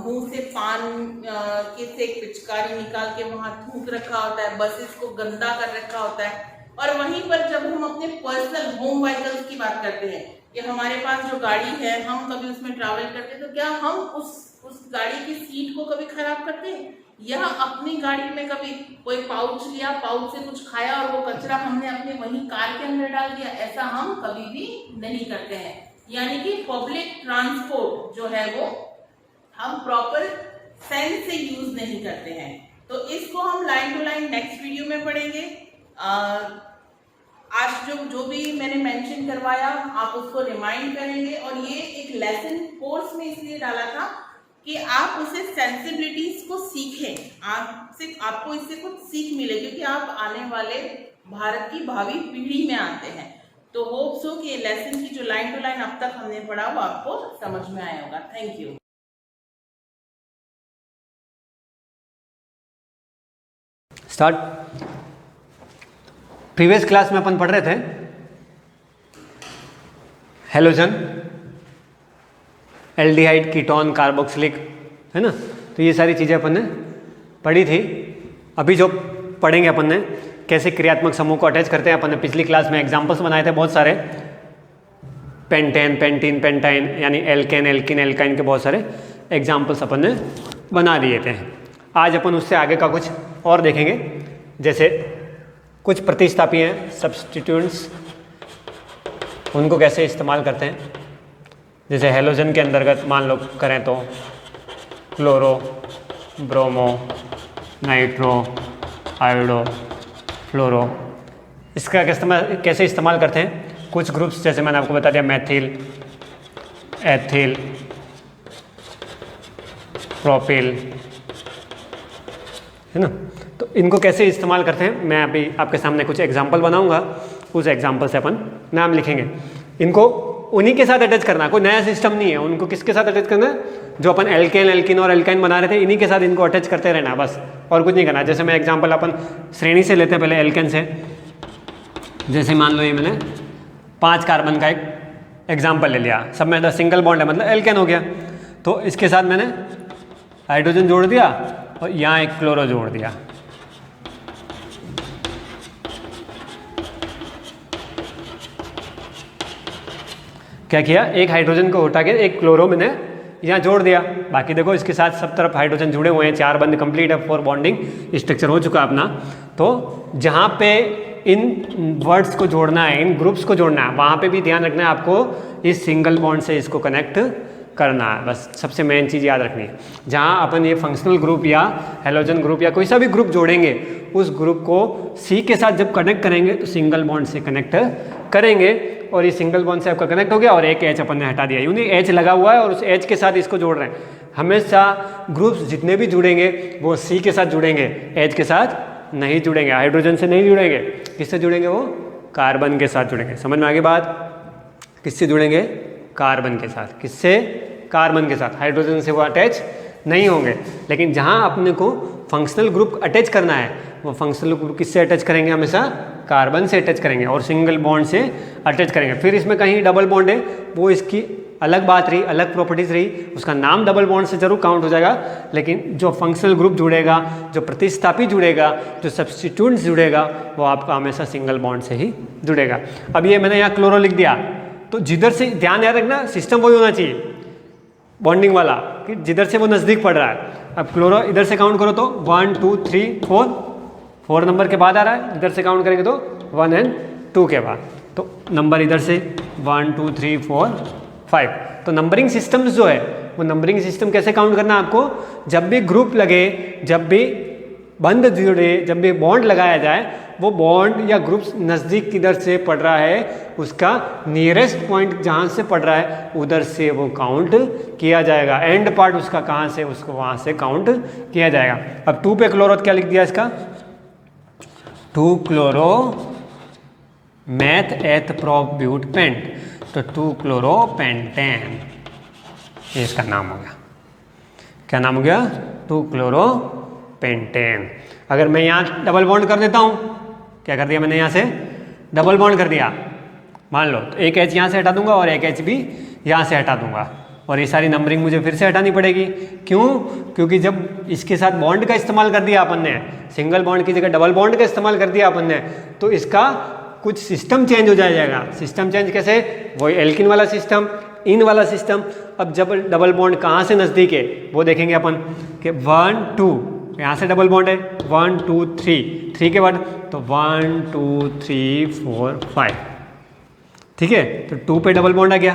S2: मुंह से पान के से पिचकारी निकाल के वहां थूक रखा होता है, बसेस को गंदा कर रखा होता है। और वहीं पर जब हम अपने पर्सनल होम व्हीकल्स की बात करते हैं कि हमारे पास जो गाड़ी है, हम कभी उसमें ट्रैवल करते हैं, तो क्या हम उस गाड़ी की सीट को कभी खराब करते हैं, या अपनी गाड़ी में कभी कोई पाउच लिया, पाउच से कुछ खाया और वो कचरा हमने अपने वही कार के अंदर डाल दिया? ऐसा हम कभी भी नहीं करते हैं। यानी कि पब्लिक ट्रांसपोर्ट जो है वो हम प्रॉपर सेंस से यूज नहीं करते हैं। तो इसको हम line to line next video में पढ़ेंगे। आज जो भी मैंने मेंशन करवाया आप उसको रिमाइंड करेंगे, और ये एक लेसन कोर्स में इसलिए डाला था कि आप उसे सेंसिबिलिटीज को सीखें, आपको इससे कुछ सीख मिले, क्योंकि आप आने वाले भारत की भावी पीढ़ी में आते हैं। तो होप सो कि लेसन की जो लाइन टू लाइन अब तक हमने पढ़ा वो आपको समझ में आया होगा। Thank you.
S3: Start. Previous class में अपन पढ़ रहे थे हेलोजन, एल्डिहाइड, कीटोन, कार्बोक्सिलिक, है ना। तो ये सारी चीज़ें अपन ने पढ़ी थी। अभी जो पढ़ेंगे अपन ने कैसे क्रियात्मक समूह को अटैच करते हैं, अपन ने पिछली क्लास में एग्जांपल्स बनाए थे बहुत सारे, पेंटेन, पेंटीन, पेंटाइन, यानी एल्केन, एल्किन, एल्काइन के बहुत सारे एग्जांपल्स अपन ने बना दिए थे। आज अपन उससे आगे का कुछ और देखेंगे, जैसे कुछ प्रतिस्थापी हैं, सब्स्टिट्यूएंट्स, उनको कैसे इस्तेमाल करते हैं। जैसे हेलोजन के अंतर्गत मान लो करें तो क्लोरो, ब्रोमो, नाइट्रो, आयोडो, फ्लोरो, इसका कैसे इस्तेमाल करते हैं। कुछ ग्रुप्स जैसे मैंने आपको बता दिया, मैथिल, एथिल, प्रोपिल, है ना। तो इनको कैसे इस्तेमाल करते हैं मैं अभी आपके सामने कुछ एग्जाम्पल बनाऊंगा, उस एग्जाम्पल से अपन नाम लिखेंगे। इनको उन्हीं के साथ अटैच करना है, कोई नया सिस्टम नहीं है। उनको किसके साथ अटैच करना है? जो अपन एल्केन एल्किन और एल्काइन बना रहे थे, इन्हीं के साथ इनको अटैच करते रहना बस, और कुछ नहीं करना। जैसे मैं एग्जांपल अपन श्रेणी से लेते हैं पहले एल्केन से। जैसे मान लो ये मैंने 5 कार्बन का एक एग्जाम्पल ले लिया, सब में 10 सिंगल बॉन्ड है, मतलब एल्केन हो गया। तो इसके साथ मैंने हाइड्रोजन जोड़ दिया और यहाँ एक क्लोरो जोड़ दिया। क्या किया? एक हाइड्रोजन को उठा के एक क्लोरो मैंने यहाँ जोड़ दिया। बाकी देखो इसके साथ सब तरफ हाइड्रोजन जुड़े हुए हैं, 4 बंद कंप्लीट है, 4 बॉन्डिंग स्ट्रक्चर हो चुका अपना। तो जहाँ पे इन वर्ड्स को जोड़ना है, इन ग्रुप्स को जोड़ना है, वहाँ पे भी ध्यान रखना है आपको इस सिंगल बॉन्ड से इसको कनेक्ट करना है। बस सबसे मेन चीज़ याद रखनी है। जहाँ अपन ये फंक्शनल ग्रुप या हेलोजन ग्रुप या कोई सा भी ग्रुप जोड़ेंगे, उस ग्रुप को सी के साथ जब कनेक्ट करेंगे तो सिंगल बॉन्ड से कनेक्ट करेंगे। और ये सिंगल बॉन्ड से आपका कनेक्ट हो गया और एक एच अपन ने हटा दिया, यूँ नहीं एच लगा हुआ है और उस एच के साथ इसको जोड़ रहे हैं। हमेशा ग्रुप्स जितने भी जुड़ेंगे वो सी के साथ जुड़ेंगे, एच के साथ नहीं जुड़ेंगे, हाइड्रोजन से नहीं जुड़ेंगे। किससे जुड़ेंगे? वो कार्बन के साथ जुड़ेंगे। समझ में आ गई बात? किससे जुड़ेंगे? कार्बन के साथ। किससे? कार्बन के साथ। हाइड्रोजन से वो अटैच नहीं होंगे। लेकिन जहाँ अपने को फंक्शनल ग्रुप अटैच करना है, वो फंक्शनल ग्रुप किससे अटैच करेंगे? हमेशा कार्बन से अटैच करेंगे और सिंगल बॉन्ड से अटैच करेंगे। फिर इसमें कहीं डबल बॉन्ड है, वो इसकी अलग बात रही, अलग प्रॉपर्टीज रही, उसका नाम डबल बॉन्ड से जरूर काउंट हो जाएगा। लेकिन जो फंक्शनल ग्रुप जुड़ेगा, जो प्रतिस्थापी जुड़ेगा, जो सब्स्टिट्यूट्स जुड़ेगा, वो आपका हमेशा सिंगल बॉन्ड से ही जुड़ेगा। अब ये मैंने यहाँ क्लोरो लिख दिया, तो जिधर से ध्यान याद रखना, सिस्टम वही होना चाहिए बॉन्डिंग वाला, कि जिधर से वो नज़दीक पड़ रहा है। अब क्लोरो इधर से काउंट करो तो 1 2 3 4 नंबर के बाद आ रहा है। इधर से काउंट करेंगे तो 1 और 2 के बाद, तो नंबर इधर से 1 2 3 4 5। तो नंबरिंग सिस्टम्स जो है, वो नंबरिंग सिस्टम कैसे काउंट करना है आपको? जब भी ग्रुप लगे, जब भी बंद जुड़े, जब भी बॉन्ड लगाया जाए, वो बॉन्ड या ग्रुप्स नज़दीक किधर से पड़ रहा है, उसका नियरेस्ट पॉइंट जहाँ से पड़ रहा है उधर से वो काउंट किया जाएगा। एंड पार्ट उसका कहाँ से, उसको वहाँ से काउंट किया जाएगा। अब 2 पे क्लोरो क्या लिख दिया इसका? 2 chloro meth eth prop but pent, तो 2 क्लोरो पेंटेन, ये इसका नाम हो गया। क्या नाम हो गया? 2 क्लोरो पेंटेन। अगर मैं यहाँ डबल बॉन्ड कर देता हूँ, क्या कर दिया मैंने? यहाँ से डबल बॉन्ड कर दिया, मान लो, तो एक एच यहाँ से हटा दूंगा और एक एच भी यहाँ से हटा दूंगा, और ये सारी नंबरिंग मुझे फिर से हटानी पड़ेगी। क्यों? क्योंकि जब इसके साथ बॉन्ड का इस्तेमाल कर दिया अपन ने, सिंगल बॉन्ड की जगह डबल बॉन्ड का इस्तेमाल कर दिया अपन ने, तो इसका कुछ सिस्टम चेंज हो जाएगा। सिस्टम चेंज कैसे? वही एल्किन वाला सिस्टम, इन वाला सिस्टम। अब जब डबल बॉन्ड कहाँ से नज़दीक है वो देखेंगे अपन कि 1 2, यहाँ से डबल बॉन्ड है 1 2 3 के बाद, तो 1 2 3 4 5, ठीक है। तो 2 पे डबल बॉन्ड आ गया,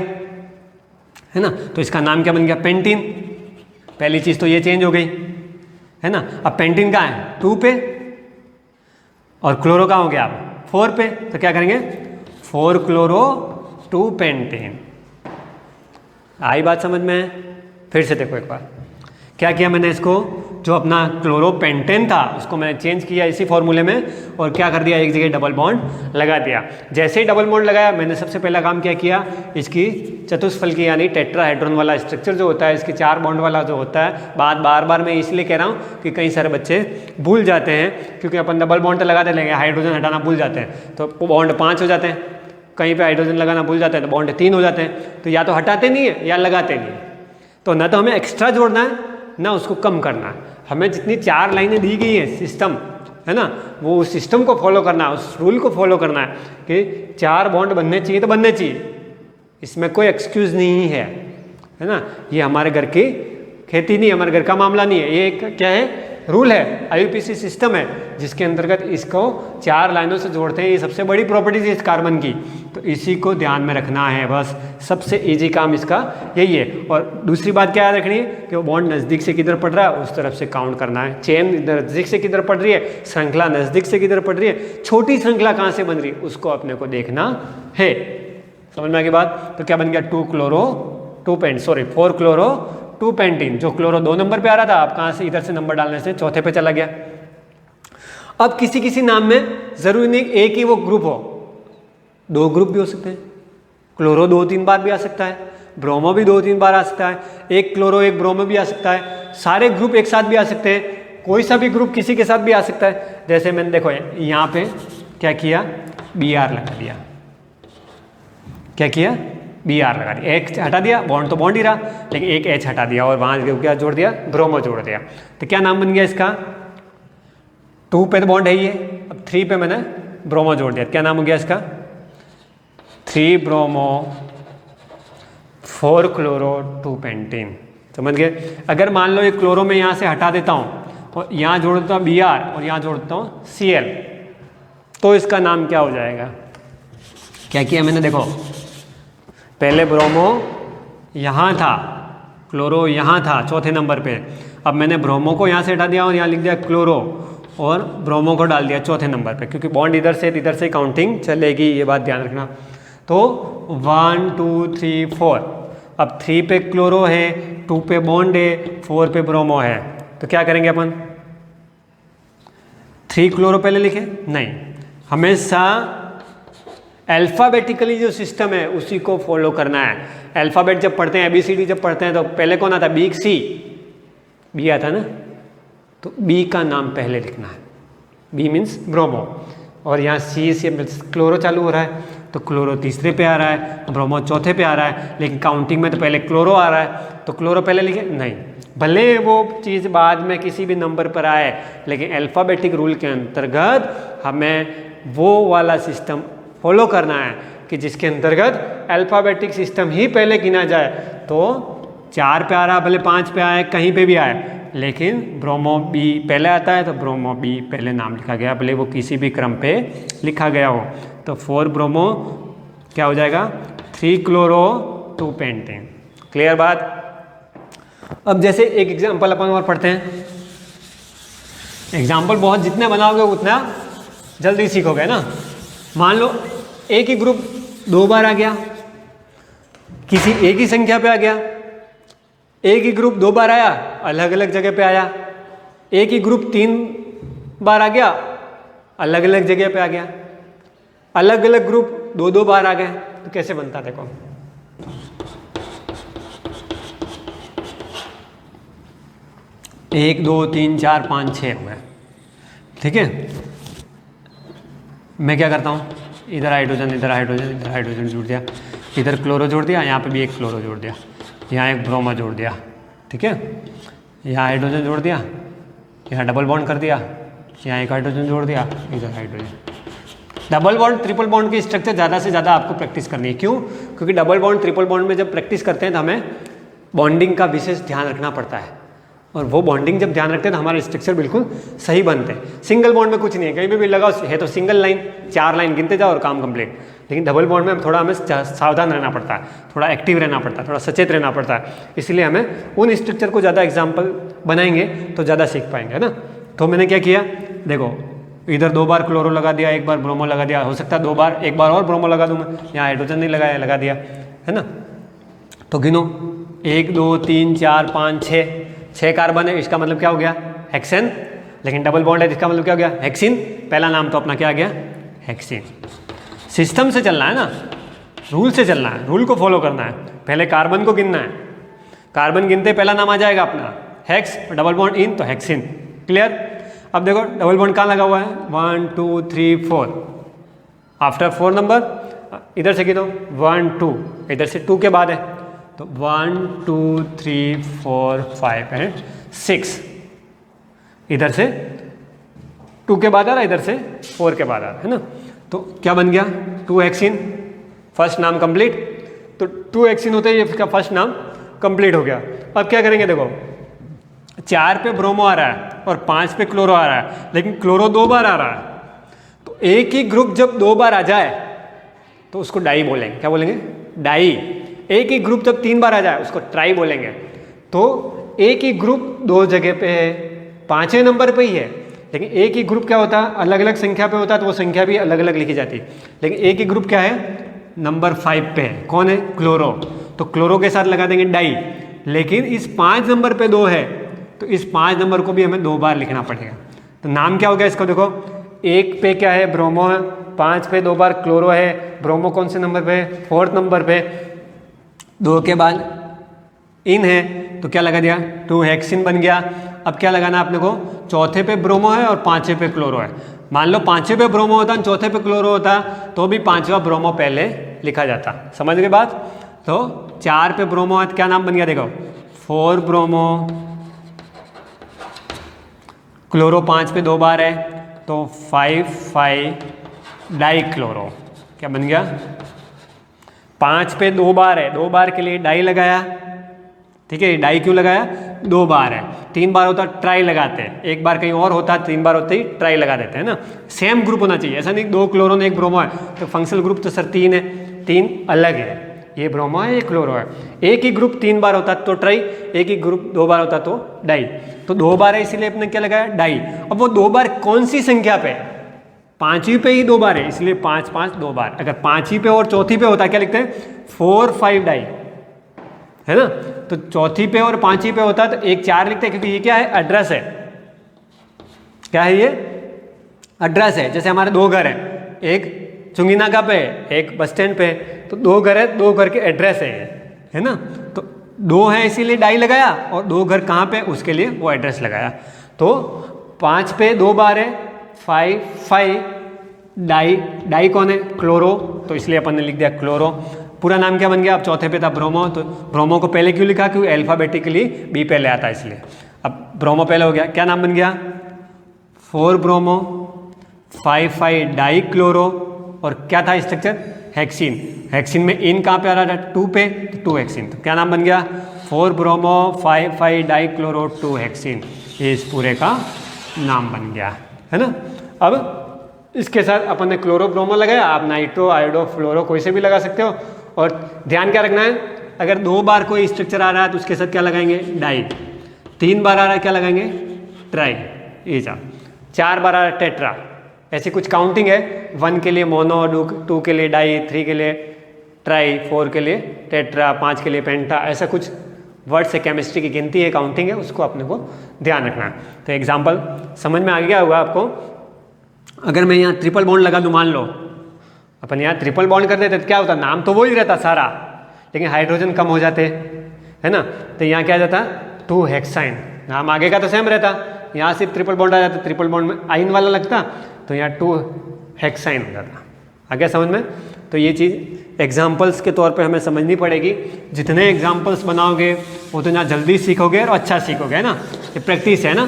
S3: है ना, तो इसका नाम क्या बन गया? पेंटीन। पहली चीज़ तो ये चेंज हो गई, है ना। अब पेंटीन कहाँ है? 2 पे, और क्लोरो कहाँ हो गया? अब 4 पे, तो क्या करेंगे? 4 क्लोरो 2 पेंटीन। आई बात समझ में? फिर से देखो एक बार, क्या किया मैंने? इसको जो अपना क्लोरोपेंटेन था उसको मैंने चेंज किया इसी फॉर्मूले में, और क्या कर दिया? एक जगह डबल बॉन्ड लगा दिया। जैसे ही डबल बॉन्ड लगाया, मैंने सबसे पहला काम क्या किया? इसकी चतुष्फलकी यानी टेट्राहेड्रॉन वाला स्ट्रक्चर जो होता है, इसके 4 बॉन्ड वाला जो होता है, बार बार मैं इसलिए कह रहा हूँ कि कई सारे बच्चे भूल जाते हैं, क्योंकि अपन डबल बॉन्ड तो लगाते लेंगे, हाइड्रोजन हटाना भूल जाते हैं तो बॉन्ड 5 हो जाते हैं, कहीं पर हाइड्रोजन लगाना भूल जाते हैं तो बॉन्ड 3 हो जाते हैं। तो या तो हटाते नहीं है या लगाते नहीं है। तो ना तो हमें एक्स्ट्रा जोड़ना है ना उसको कम करना है। हमें जितनी 4 लाइनें दी गई है सिस्टम, है ना, वो उस सिस्टम को फॉलो करना है, उस रूल को फॉलो करना है कि 4 बॉन्ड बनने चाहिए तो बनने चाहिए, इसमें कोई एक्सक्यूज़ नहीं है ना। ये हमारे घर की खेती नहीं है, हमारे घर का मामला नहीं है, ये एक क्या है? रूल है, आईयूपीएसी सिस्टम है, जिसके अंतर्गत इसको 4 लाइनों से जोड़ते हैं। ये सबसे बड़ी प्रॉपर्टीज है इस कार्बन की, तो इसी को ध्यान में रखना है। बस सबसे इजी काम इसका यही है। और दूसरी बात क्या याद रखनी है कि वो बॉन्ड नज़दीक से किधर पड़ रहा है उस तरफ से काउंट करना है। चेन नज़दीक से किधर पड़ रही है, श्रृंखला नज़दीक से किधर पड़ रही है, छोटी श्रृंखला कहाँ से बन रही है, उसको अपने को देखना है। समझ में आ गई बात? तो क्या बन गया? 4 क्लोरो 2 पेंटीन। जो क्लोरो 2 नंबर पे आ रहा था, आप कहाँ से? इधर से नंबर डालने से चौथे पे चला गया। अब किसी किसी नाम में जरूरी नहीं एक ही वो ग्रुप हो, 2 ग्रुप भी हो सकते हैं, क्लोरो 2-3 बार भी आ सकता है, ब्रोमो भी 2-3 बार आ सकता है, एक क्लोरो एक ब्रोमो भी आ सकता है, सारे ग्रुप एक साथ भी आ सकते हैं, कोई सा भी ग्रुप किसी के साथ भी आ सकता है। जैसे मैंने देखो यहाँ पे क्या किया, Br लगा दिया, क्या किया, Br लगा दिया, एक हटा दिया, बॉन्ड तो बॉन्ड ही रहा, लेकिन एक H हटा दिया और वहाँ क्या जोड़ दिया, ब्रोमो जोड़ दिया। तो क्या नाम बन गया इसका, 2 पे तो बॉन्ड है ये, अब 3 पे मैंने ब्रोमो जोड़ दिया, क्या नाम हो गया इसका, 3 ब्रोमो 4 क्लोरो 2 पेंटीन। समझ गए। अगर मान लो ये क्लोरो में यहाँ से हटा देता हूँ और यहाँ जोड़ देता हूँ Br और यहाँ जोड़ देता हूँ Cl, तो इसका नाम क्या हो जाएगा। क्या किया मैंने, देखो पहले ब्रोमो यहाँ था, क्लोरो यहाँ था चौथे नंबर पे, अब मैंने ब्रोमो को यहाँ से हटा दिया और यहाँ लिख दिया क्लोरो और ब्रोमो को डाल दिया चौथे नंबर पे, क्योंकि बॉन्ड इधर से काउंटिंग चलेगी, ये बात ध्यान रखना। तो 1 2 3 4, अब 3 पे क्लोरो है, 2 पे बॉन्ड है, 4 पे ब्रोमो है, तो क्या करेंगे अपन, 3 क्लोरो पहले लिखे, नहीं, हमेशा अल्फ़ाबेटिकली जो सिस्टम है उसी को फॉलो करना है। अल्फ़ाबेट जब पढ़ते हैं, ABCD जब पढ़ते हैं तो पहले कौन आता है, B C, B आता है ना, तो B का नाम पहले लिखना है, B मीन्स ब्रोमो, और यहाँ C से क्लोरो चालू हो रहा है, तो क्लोरो तीसरे पे आ रहा है, ब्रोमो चौथे पे आ रहा है, लेकिन काउंटिंग में तो पहले क्लोरो आ रहा है, तो क्लोरो पहले लिखे, नहीं, भले वो चीज़ बाद में किसी भी नंबर पर आए, लेकिन अल्फ़ाबेटिक रूल के अंतर्गत हमें वो वाला सिस्टम फॉलो करना है कि जिसके अंतर्गत अल्फ़ाबेटिक सिस्टम ही पहले गिना जाए। तो 4 पे आ रहा, भले 5 पे आए, कहीं पे भी आए, लेकिन ब्रोमो B पहले आता है तो ब्रोमो B पहले नाम लिखा गया, भले वो किसी भी क्रम पे लिखा गया हो। तो 4 ब्रोमो क्या हो जाएगा, 3 क्लोरो 2 पेंटीन। क्लियर बात। अब जैसे एक एग्जाम्पल अपन और पढ़ते हैं, एग्जाम्पल बहुत जितने बनाओगे उतना जल्दी सीखोगे ना। मान लो एक ही ग्रुप 2 बार आ गया, किसी एक ही संख्या पे आ गया, एक ही ग्रुप 2 बार आया, अलग अलग जगह पे आया, एक ही ग्रुप 3 बार आ गया, अलग अलग जगह पे आ गया, अलग अलग ग्रुप 2-2 बार आ गए, तो कैसे बनता, देखो 1 2 3 4 5 6 हुए, ठीक है। मैं क्या करता हूँ, इधर हाइड्रोजन इधर हाइड्रोजन इधर हाइड्रोजन जोड़ दिया, इधर क्लोरो जोड़ दिया, यहाँ पे भी एक क्लोरो जोड़ दिया, यहाँ एक ब्रोमा जोड़ दिया, ठीक है, यहाँ हाइड्रोजन जोड़ दिया, यहाँ डबल बॉन्ड कर दिया, यहाँ एक हाइड्रोजन जोड़ दिया, इधर hydrogen. Double bond triple bond की स्ट्रक्चर ज़्यादा से ज़्यादा आपको प्रैक्टिस करनी है। क्यों? क्योंकि डबल बॉन्ड ट्रिपल बॉन्ड में जब प्रैक्टिस करते हैं तो हमें बॉन्डिंग का विशेष ध्यान रखना पड़ता है, और वो बॉन्डिंग जब ध्यान रखते हैं तो हमारे स्ट्रक्चर बिल्कुल सही बनते हैं। सिंगल बॉन्ड में कुछ नहीं है, कहीं भी लगाओ है तो सिंगल लाइन, 4 लाइन गिनते जाओ और काम कंप्लीट। लेकिन डबल बॉन्ड में थोड़ा हमें सावधान रहना पड़ता है, थोड़ा एक्टिव रहना पड़ता है, थोड़ा सचेत रहना पड़ता है, इसलिए हमें उन स्ट्रक्चर को ज़्यादा एग्जाम्पल बनाएंगे तो ज़्यादा सीख पाएंगे, है ना। तो मैंने क्या किया, देखो इधर 2 बार क्लोरो लगा दिया, 1 बार ब्रोमो लगा दिया, हो सकता है 2 बार, 1 बार और ब्रोमो लगा दूँ मैं, यहाँ हाइड्रोजन नहीं लगाया, लगा दिया, है ना। तो गिनो 1 2 3 4 5 6 कार्बन है, इसका मतलब क्या हो गया, हेक्सेन। लेकिन डबल बॉन्ड है, इसका मतलब क्या हो गया, हेक्सिन। पहला नाम तो अपना क्या आ गया, हेक्सिन। सिस्टम से चलना है ना, रूल से चलना है, रूल को फॉलो करना है। पहले कार्बन को गिनना है, कार्बन गिनते पहला नाम आ जाएगा अपना हेक्स, डबल बॉन्ड इन तो हेक्सिन। क्लियर। अब देखो डबल बॉन्ड कहाँ लगा हुआ है, 1 2 3 4, आफ्टर 4 नंबर इधर से गिनो 1 2, इधर से 2 के बाद है तो 1 2 3 4 5 एंड 6, इधर से 2 के बाद आ रहा है, इधर से 4 के बाद आ रहा है ना। तो क्या बन गया, 2 हेक्सिन, फर्स्ट नाम कंप्लीट। तो 2 हेक्सिन होते ही इसका फर्स्ट नाम कंप्लीट हो गया। अब क्या करेंगे, देखो 4 पे ब्रोमो आ रहा है और 5 पे क्लोरो आ रहा है, लेकिन क्लोरो 2 बार आ रहा है। तो एक ही ग्रुप जब 2 बार आ जाए तो उसको डाई बोलेंगे। क्या बोलेंगे, डाई। एक ही ग्रुप जब 3 बार आ जाए उसको ट्राई बोलेंगे। तो एक ही ग्रुप 2 जगह पे है, 5वें नंबर पे ही है, लेकिन एक ही ग्रुप क्या होता है, अलग अलग संख्या पे होता है, तो वो संख्या भी अलग अलग लिखी जाती है। लेकिन एक ही ग्रुप क्या है, नंबर 5 पे है, कौन है, क्लोरो। तो क्लोरो के साथ लगा देंगे डाई। लेकिन इस 5 नंबर पे 2 है, तो इस 5 नंबर को भी हमें 2 बार लिखना पड़ेगा। तो नाम क्या हो गया इसका, देखो 1 पे क्या है, ब्रोमो है, 5 पे 2 बार क्लोरो है, ब्रोमो कौन से नंबर पे, 4th नंबर पे, 2 के बाद इन है तो क्या लगा दिया, 2 हेक्सिन बन गया। अब क्या लगाना आपने को, चौथे पे ब्रोमो है और 5वें पे क्लोरो है। मान लो 5वें पे ब्रोमो होता, चौथे पे क्लोरो होता तो भी 5वां ब्रोमो पहले लिखा जाता। समझ गए बात? तो 4 पे ब्रोमो है तो क्या नाम बन गया देखो, 4 ब्रोमो, क्लोरो 5 पे 2 बार है तो 5 डाई क्लोरो, क्या बन गया, 5 पे 2 बार है, 2 बार के लिए डाई लगाया, ठीक है। डाई क्यों लगाया, 2 बार है, 3 बार होता ट्राई लगाते हैं, 1 बार कहीं और होता 3 बार होते ही ट्राई लगा देते हैं ना। सेम ग्रुप होना चाहिए, ऐसा नहीं 2 क्लोरो ने 1 ब्रोमो है तो फंक्शनल ग्रुप तो सर 3 है, 3 अलग है, ये ब्रोमो है ये क्लोरो है। एक ही ग्रुप 3 बार होता तो ट्राई, एक ही ग्रुप 2 बार होता तो डाई, तो 2 बार है इसीलिए अपने क्या लगाया, डाई। अब वो 2 बार कौन सी संख्या पे, 5वीं पे ही 2 बार है इसलिए 5 5 2 बार। अगर 5वीं पे और चौथी पे होता क्या लिखते हैं, 4 5 डाई, है ना। तो चौथी पे और 5वीं पे होता तो 1 4 लिखते हैं, क्योंकि ये क्या है, एड्रेस है, क्या है ये, एड्रेस है। जैसे हमारे 2 घर हैं, एक चुंगीनागा पे, एक बस स्टैंड पे, तो 2 घर है, 2 घर के एड्रेस है ना। तो 2 है इसीलिए डाई लगाया और 2 घर कहाँ पे, उसके लिए वो एड्रेस लगाया। तो 5 पे 2 बार है, 5 5 डाई, डाई कौन है, क्लोरो, तो इसलिए अपन ने लिख दिया क्लोरो। पूरा नाम क्या बन गया, अब चौथे पे था ब्रोमो, तो ब्रोमो को पहले क्यों लिखा, क्योंकि अल्फाबेटिकली बी पहले आता है इसलिए। अब ब्रोमो पहले हो गया, क्या नाम बन गया, 4 ब्रोमो 5 5 डाई क्लोरो, और क्या था स्ट्रक्चर, हेक्सिन। हेक्सिन में इन कहाँ पे आ रहा था, 2 पे, तो 2 हेक्सिन, तो क्या नाम बन गया, 4 ब्रोमो 5 5 डाई क्लोरो 2 हेक्सिन, ये इस पूरे का नाम बन गया, है ना। अब इसके साथ अपन ने क्लोरो ब्रोमो लगाया, आप नाइट्रो आयोडो फ्लोरो कोई से भी लगा सकते हो। और ध्यान क्या रखना है, अगर 2 बार कोई स्ट्रक्चर आ रहा है तो उसके साथ क्या लगाएंगे, डाई, 3 बार आ रहा है क्या लगाएंगे, ट्राई, ये 4 बार आ रहा है टेट्रा, ऐसी कुछ काउंटिंग है, 1 के लिए मोनो, 2 के लिए डाई, 3 के लिए ट्राई, 4 के लिए टेट्रा, 5 के लिए पेंटा, ऐसा कुछ वर्ड से केमिस्ट्री की गिनती है, काउंटिंग है, उसको अपने को ध्यान रखना है। तो एग्जाम्पल समझ में आ गया होगा आपको। अगर मैं यहाँ ट्रिपल बॉन्ड लगा दूँ, मान लो अपन यहाँ ट्रिपल बॉन्ड कर देते तो क्या होता, नाम तो वो ही रहता सारा, लेकिन हाइड्रोजन कम हो जाते, है ना। तो यहाँ क्या जाता, 2 हेक्साइन, नाम आगे का तो सेम रहता, यहाँ सिर्फ ट्रिपल बॉन्ड आ जाता, ट्रिपल बॉन्ड में आइन वाला लगता तो यहाँ 2 हेक्साइन हो जाता। आ गया समझ में? तो ये चीज़ एग्जाम्पल्स के तौर पे हमें समझनी पड़ेगी। जितने एग्जाम्पल्स बनाओगे उतना जल्दी सीखोगे और अच्छा सीखोगे, है ना। ये प्रैक्टिस है ना,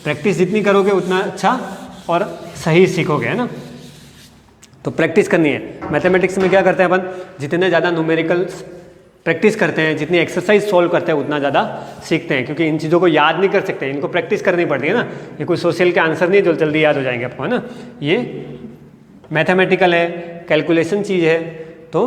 S3: प्रैक्टिस जितनी करोगे उतना अच्छा और सही सीखोगे, है ना। तो प्रैक्टिस करनी है। मैथमेटिक्स में क्या करते हैं अपन, जितने ज़्यादा न्यूमेरिकल्स प्रैक्टिस करते हैं, जितनी एक्सरसाइज सॉल्व करते हैं उतना ज़्यादा सीखते हैं, क्योंकि इन चीज़ों को याद नहीं कर सकते, इनको प्रैक्टिस करनी पड़ती है ना। ये कोई सोशल के आंसर नहीं जो जल्दी याद हो जाएंगे आपको, है ना। ये मैथमेटिकल है, कैलकुलेशन चीज़ है, तो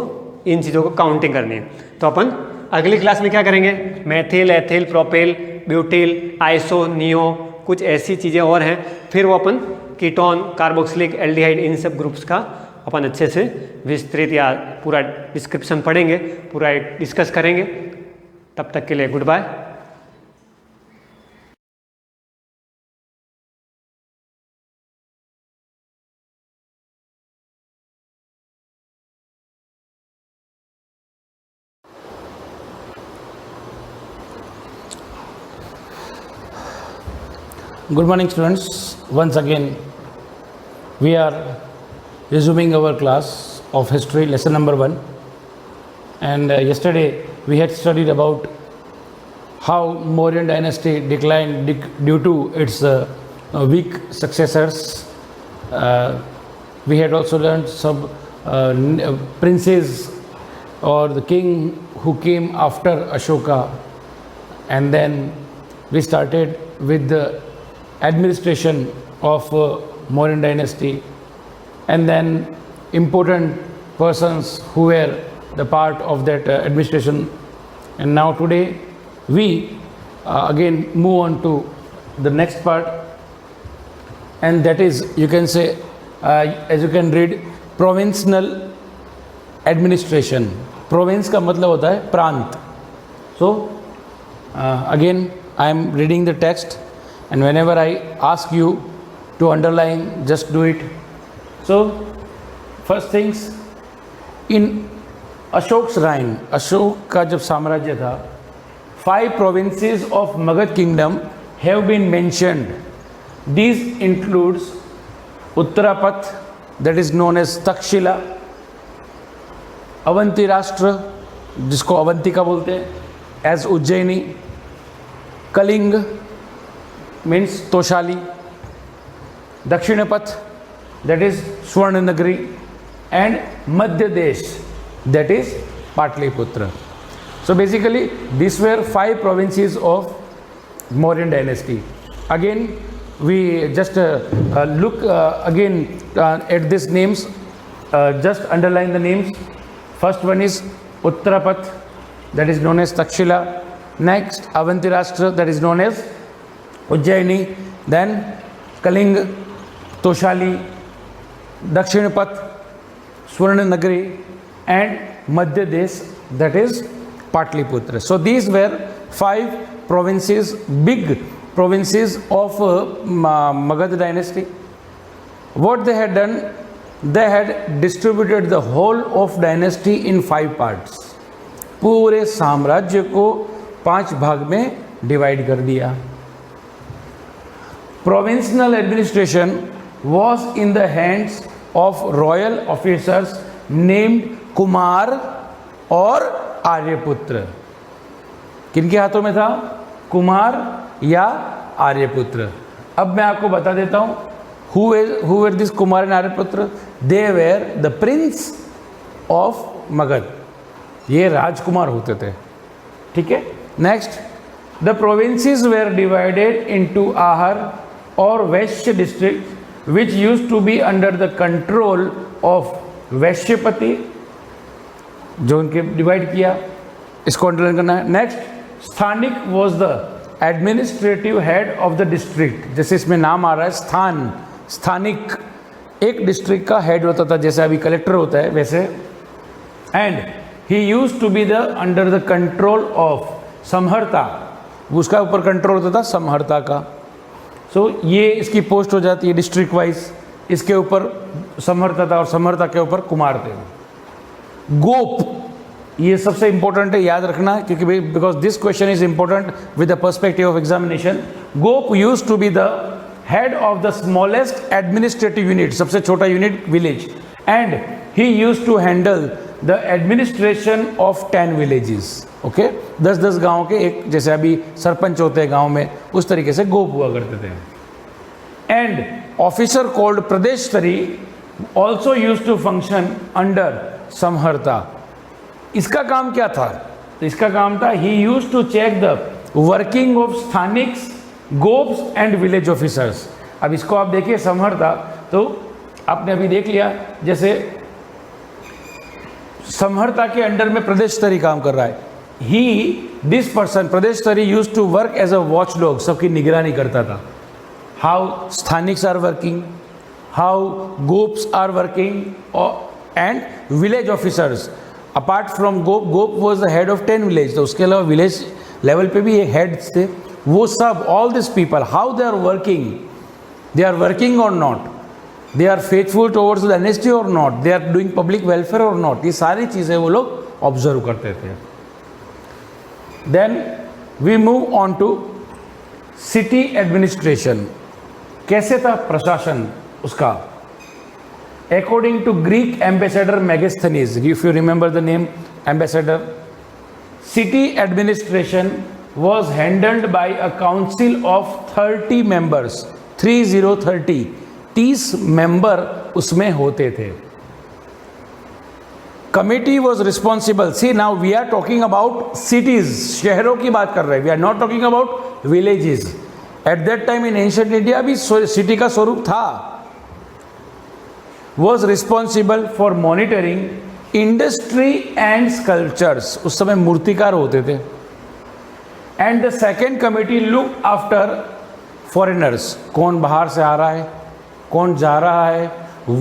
S3: इन चीज़ों को काउंटिंग करनी है। तो अपन अगली क्लास में क्या करेंगे, Maithil, ethyl, propel, butyl, iso, neo, कुछ ऐसी चीज़ें और हैं। फिर वो अपन कीटोन, कार्बोक्सिलिक, एल्डिहाइड, इन सब ग्रुप्स का अपन अच्छे से विस्तृत या पूरा डिस्क्रिप्शन पढ़ेंगे, पूरा डिस्कस करेंगे। तब तक के लिए goodbye.
S4: Good morning students, once again we are resuming our class of history lesson number 1, and yesterday we had studied about how Mauryan dynasty declined due to its weak successors. We had also learned some princes or the king who came after Ashoka, and then we started with the administration of Mauryan dynasty, and then important persons who were the part of that administration. And now today we again move on to the next part, and that is, you can say, as you can read, provincial administration. Province का मतलब होता है प्रांत. So again I am reading the text, and whenever I ask you to underline, just do it. So first things, in Ashoka's reign, Ashoka का जब साम्राज्य था, 5 provinces of Magad kingdom have been mentioned. These includes Uttarapath, that is known as Takshashila, Avanti राष्ट्र जिसको अवंतिका बोलते हैं as Ujjaini, Kalinga means Toshali, Dakshinapatha that is Swarnanagari, and Madhya Desh that is Patliputra. So basically these were 5 provinces of Mauryan dynasty. Again we just look again at these names, just underline the names. First one is Uttarapath, that is known as Takshila. Next Avanti Rashtra, that is known as Ujjaini. Then Kaling, Toshali, Dakshinpath, Swarnanagari, and Madhya Desh, that is Patliputra. So these were 5 provinces, big provinces of Magad dynasty. What they had done, they had distributed the whole of dynasty in 5 parts. पूरे साम्राज्य को 5 भाग में divide कर दिया. Provincial administration was in the hands of royal officers named Kumar और आर्यपुत्र. किनके हाथों में था? कुमार या आर्यपुत्र. अब मैं आपको बता देता हूँ who were this Kumar and Aryaputra. they were the prince of Magadha. ये राजकुमार होते थे. ठीक है. Next, the provinces were divided into ahara और vaishya district which used to be under the control of vaishyapati, जो उनके डिवाइड किया, इसको अंडरलाइन करना है. नेक्स्ट, स्थानिक was the administrative head of the district. जैसे इसमें नाम आ रहा है स्थान, स्थानिक एक डिस्ट्रिक्ट का हेड होता था, जैसे अभी कलेक्टर होता है वैसे. And he use to be the under the control of samaharta, उसका ऊपर कंट्रोल होता था समहर्ता का. सो ये इसकी पोस्ट हो जाती है डिस्ट्रिक्ट वाइज. इसके ऊपर समहर्ता था और समहर्ता के ऊपर कुमार थे. गोप, ये सबसे इंपॉर्टेंट है, याद रखना, क्योंकि because this question is important with the perspective of examination. Gopa use to be the head of the smallest administrative unit, सबसे छोटा unit village. And he use to handle the administration of 10 villages. Okay, 10-10 गाँव के एक, जैसे अभी सरपंच होते हैं गाँव में, उस तरीके से गोप हुआ करते थे. And officer called pradeshtri also use to function under samaharta. इसका काम क्या था? तो इसका काम था, he use to check the working of sthaniks, gops and village officers. अब इसको आप देखिए समहर्ता, तो आपने अभी देख लिया, जैसे समहर्ता के अंडर में प्रदेशतरी काम कर रहा है. This person pradeshtri use to work as a watchdog, सबकी निगरानी करता था. How sthaniks are working, how gops are working, and village officers. Apart from gop was the head of 10 village, तो उसके अलावा विलेज लेवल पे भी ये हेड्स थे. वो सब, all this people, how they are working और not, they are faithful towards the dynasty और not, they are doing public welfare और नॉट, ये सारी चीज़ें वो लोग ऑब्जर्व करते थे. Then we move on to city administration. कैसे था प्रशासन उसका? According to Greek ambassador Megasthenes, if you remember the name ambassador, city administration was handled by a council of 30 members, 30 member उसमें होते थे. Committee was responsible. See now we are talking about cities, शहरों की बात कर रहे हैं, we are not talking about villages. At that time in ancient India भी सिटी का स्वरूप था. Was responsible for monitoring industry and sculptures, उस समय मूर्तिकार होते थे. And the second committee look after foreigners, कौन बाहर से आ रहा है, कौन जा रहा है,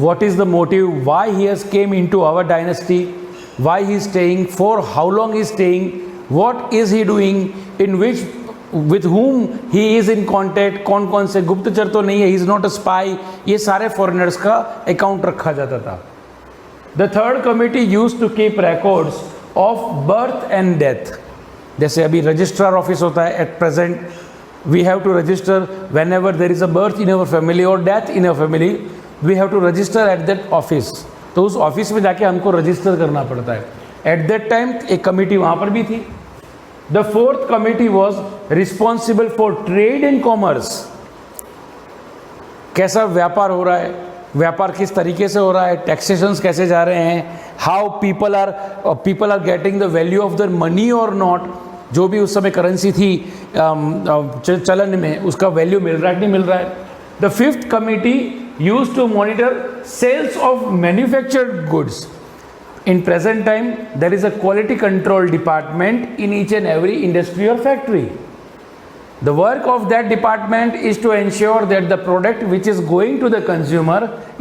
S4: what is the motive, why he has came into our dynasty, why he is staying, for how long he is staying, what is he doing, in which, with whom he is in contact, कौन कौन से, गुप्तचर तो नहीं है, he is not a spy. ये सारे foreigners का अकाउंट रखा जाता था. The third committee use to keep records of birth and death. जैसे अभी रजिस्ट्रार ऑफिस होता है, at present we have to register whenever there is a birth in our family और death in our family, we have to register at that office. तो उस office में जाके हमको रजिस्टर करना पड़ता है. एट दैट टाइम एक कमिटी वहाँ पर भी थी. The fourth committee was responsible for trade and commerce. कैसा व्यापार हो रहा है, व्यापार किस तरीके से हो रहा है, टैक्सेशंस कैसे जा रहे हैं, how people are getting the value of the money और नॉट. जो भी उस समय करेंसी थी चलन में, उसका वैल्यू मिल रहा है कि नहीं मिल रहा है. The fifth committee use to monitor sales of manufactured goods. In present time, there is a quality control department in each and every industry or factory. The work of that department is to ensure that the product which is going to the consumer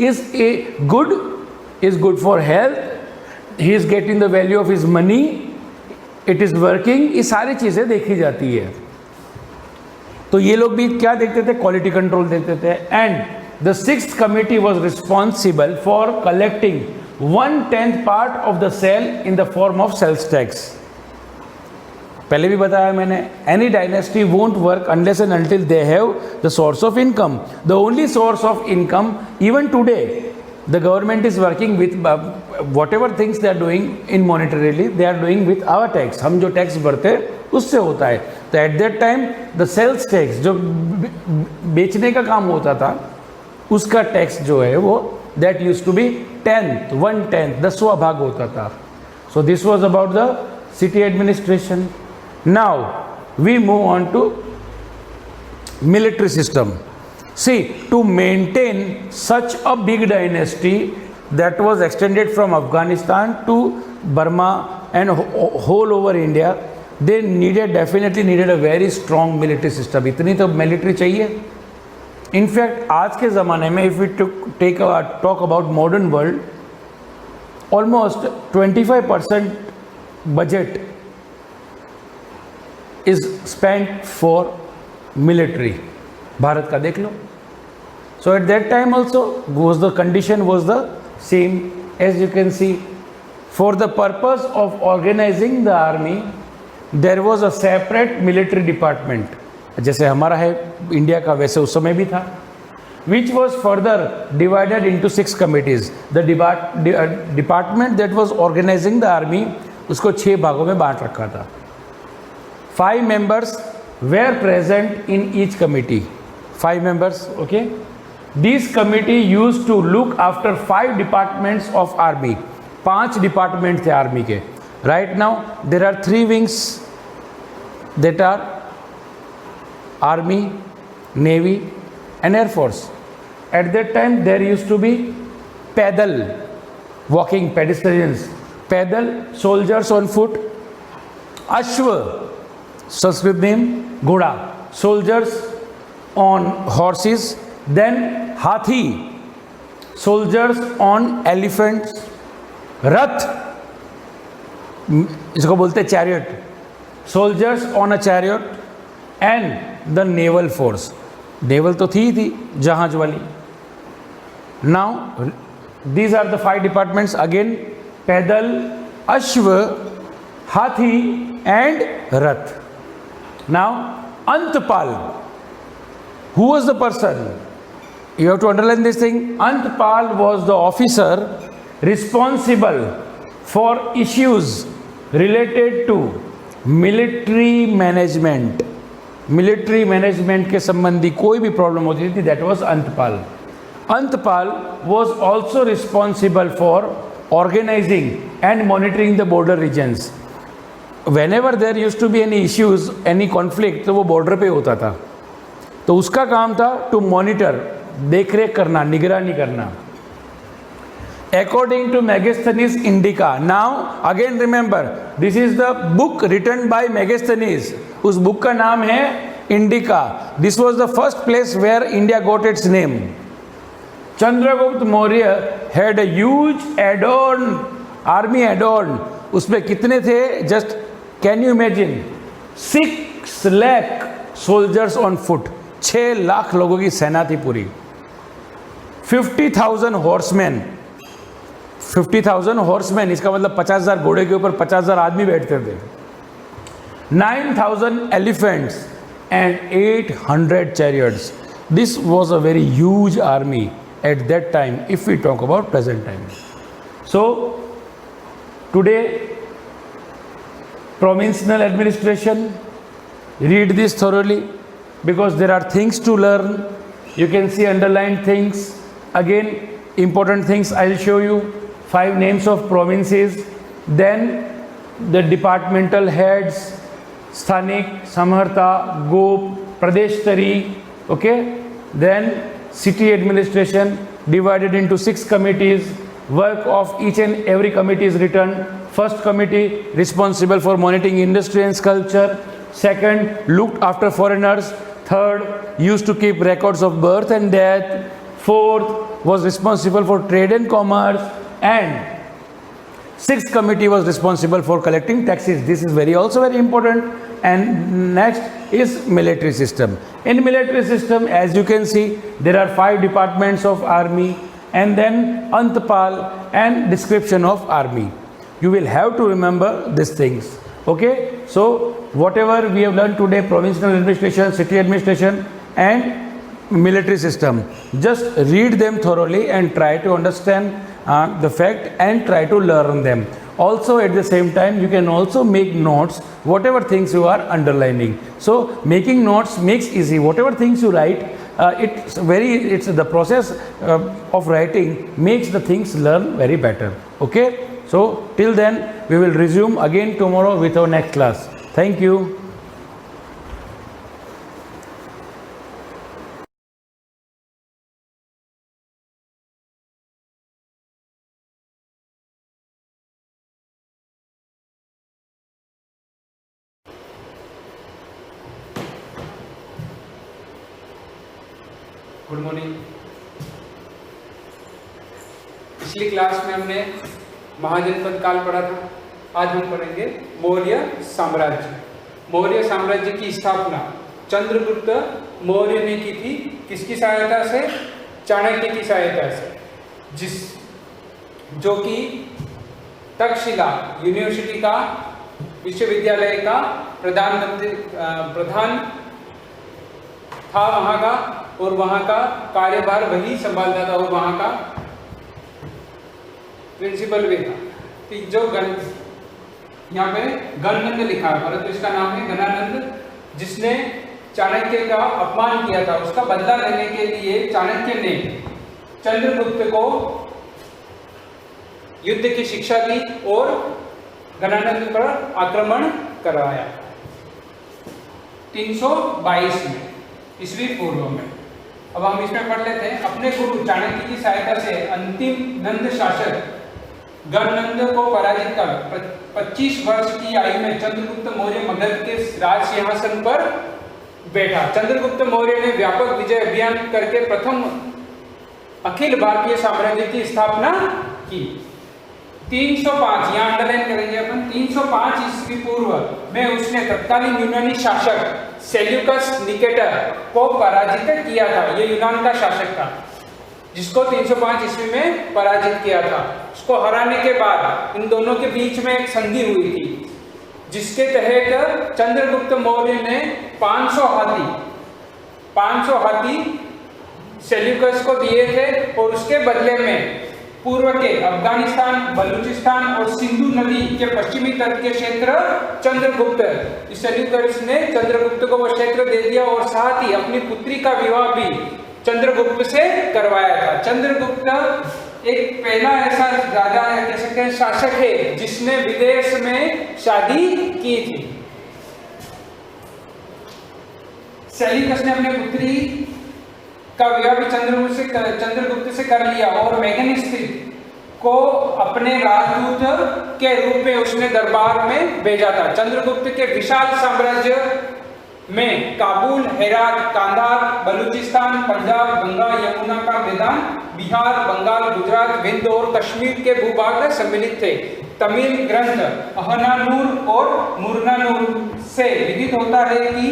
S4: is good for health, he is getting the value of his money, it is working. ये सारी चीज़ें देखी जाती है. तो ये लोग भी क्या देखते थे, क्वालिटी कंट्रोल देखते थे. And the sixth committee was responsible for collecting 1/10 part of the sale in the form of sales tax. पहले भी बताया मैंने, any dynasty won't work unless and until they have the source of income. The only source of income, even today, the government is working with whatever things they are doing in monetarily, they are doing with our tax. हम जो tax भरते उससे होता है. तो at that time the sales tax, जो बेचने का काम होता था, उसका टैक्स जो है वो that used to be 1/10, 10वां भाग होता था. So this was about the city administration. Now we move on to military system. See, to maintain such a big dynasty that was extended from Afghanistan to Burma and whole over India, they definitely needed a very strong military system. इतनी तो military चाहिए. In fact आज के ज़माने में if we talk about modern world, almost 25% budget is spent for military. Bharat का देख लो. So at that time also was the condition was the same. As you can see, for the purpose of organising the army there was a separate military department. जैसे हमारा है India का, वैसे उस समय भी था. Which was further divided into 6 committees. The department that was organising the army, उसको 6 भागों में बांट रखा था. 5 members were present in each committee. 5 members, okay. This committee used to look after 5 departments of army. 5 department थे army के. Right now there are 3 wings that are Army, Navy and Air Force. At that time there used to be पैदल walking pedestrians, पैदल soldiers on foot, अश्व Sanskrit name घोड़ा, soldiers on horses, then हाथी, soldiers on elephants, रथ इसको बोलते chariot, soldiers on a chariot and the naval force. Naval तो थी जहाज वाली. Now these are the 5 departments again: पैदल, अश्व, हाथी and Rath. Now Antpal, who was the person? You have to underline this thing. Antpal was the officer responsible for issues related to military management. Military management के संबंधी कोई भी problem होती थी, that was Antapal. Antapal was also responsible for organising and monitoring the border regions. Whenever there use to be any issues, any conflict, तो वो border पे होता था. तो उसका काम था टू मॉनिटर, देख रेख करना, निगरानी करना. According to Megasthenes Indica. Now again remember, this is the book written by Megasthenes. उस बुक का नाम है Indica. This was the first place where India got its name. Chandragupta Maurya had a huge add-on, army add-on. उसमें कितने थे? Just can you imagine? 6 lakh soldiers on foot. 6 lakh लोगों की सेना थी पूरी. 50,000 horsemen. 50,000 हॉर्समैन, इसका मतलब 50,000 घोड़े के ऊपर 50,000 आदमी बैठते थे, 9,000 elephants and 800 chariots. This was a very huge army at that time if we talk about present time. So today provincial administration, read this thoroughly because there are things to learn. You can see underlined things. Again, important things I'll show you. 5 names of provinces, then the departmental heads, Sthanik, Samharta, Gop, Pradesh Tari, okay? Then city administration divided into 6 committees. Work of each and every committee is written. First committee responsible for monitoring industry and culture. Second, looked after foreigners. Third, used to keep records of birth and death. Fourth, was responsible for trade and commerce. And 6th committee was responsible for collecting taxes. This is also very important. And next is military system. In military system, as you can see, there are 5 departments of army, and then Antpal and description of army. You will have to remember these things. Okay, so whatever we have learned today, provincial administration, city administration and military system, just read them thoroughly and try to understand the fact and try to learn them. Also at the same time you can also make notes whatever things you are underlining. So making notes makes easy. Whatever things you write, it's the process of writing makes the things learn very better. Okay, so till then we will resume again tomorrow with our next class. Thank you.
S5: Good morning. पिछली class में हमने महाजनपद काल पढ़ा था। आज हम पढ़ेंगे मौर्य साम्राज्य। मौर्य साम्राज्य की स्थापना चंद्रगुप्त मौर्य ने की थी। किसकी सहायता से? चाणक्य की सहायता से, जो कि तक्षशिला यूनिवर्सिटी का, विश्वविद्यालय का प्रधान था वहाँ का, और वहाँ का कार्यभार वही संभालता था, और वहाँ का प्रिंसिपल भी था। जो यहाँ पे गणानंद लिखा है, परंतु इसका नाम है गणानंद, जिसने चाणक्य का अपमान किया था। उसका बदला लेने के लिए चाणक्य ने चंद्रगुप्त को युद्ध की शिक्षा दी और गणानंद पर आक्रमण करवाया 322 में ईस्वी पूर्व में। अब हम इसमें पढ़ लेते हैं। अपने गुरु चाणक्य की सहायता से अंतिम नंद शासक गणनंद को पराजित कर 25 वर्ष की आयु में चंद्रगुप्त मौर्य मगध के राज सिंहासन पर बैठा। चंद्रगुप्त मौर्य ने व्यापक विजय अभियान करके प्रथम अखिल भारतीय साम्राज्य की स्थापना की। 305 यहाँ अंडरलाइन करेंगे अपन। 305 ईस्वी पूर्व में उसने तत्कालीन यूनानी शासक सेल्यूकस निकेटर को पराजित किया था। ये यूनान का शासक था जिसको 305 ईस्वी में पराजित किया था। उसको हराने के बाद इन दोनों के बीच में एक संधि हुई थी, जिसके तहत चंद्रगुप्त मौर्य ने 500 हाथी सेल्यूकस को दिए थे, और उसके बदले में पूर्व के अफगानिस्तान, बलूचिस्तान और सिंधु नदी के पश्चिमी तट के क्षेत्र चंद्रगुप्त सेल्यूकस ने चंद्रगुप्त को वह क्षेत्र दे दिया, और साथ ही अपनी पुत्री का विवाह भी चंद्रगुप्त से करवाया था। चंद्रगुप्त एक पहला ऐसा राजा या कह सकते हैं शासक है जिसने विदेश में शादी की थी। सेल्यूकस ने अपनी पुत्री का विवाह भी चंद्रगुप्त से कर लिया, और मेगनिस्थित को अपने राजदूत के रूप में उसने दरबार में भेजा था। चंद्रगुप्त के विशाल साम्राज्य में काबुल, हेरात, कांधार, बलूचिस्तान, पंजाब, गंगा यमुना का मैदान, बिहार, बंगाल, गुजरात, विंध्य और कश्मीर के भूभाग सम्मिलित थे। तमिल ग्रंथ अहनानूर और मुरनानूर से विदित होता है कि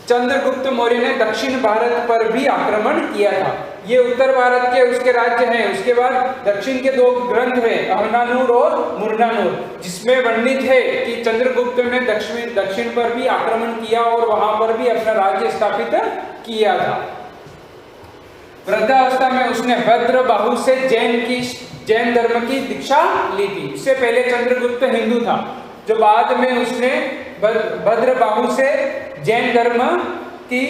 S5: चंद्रगुप्त मौर्य ने दक्षिण भारत पर भी आक्रमण किया था। ये उत्तर भारत के उसके राज्य हैं। उसके बाद दक्षिण के दो ग्रंथ हैं, अहनानूर और मुरनानूर, जिसमें वर्णित है कि चंद्रगुप्त ने दक्षिण पर भी आक्रमण किया और वहां पर भी अपना राज्य स्थापित किया था। वृद्धावस्था में उसने भद्रबाहु से जैन धर्म की दीक्षा ली थी। इससे पहले चंद्रगुप्त हिंदू था, जो बाद में उसने भद्रबाहु से जैन धर्म की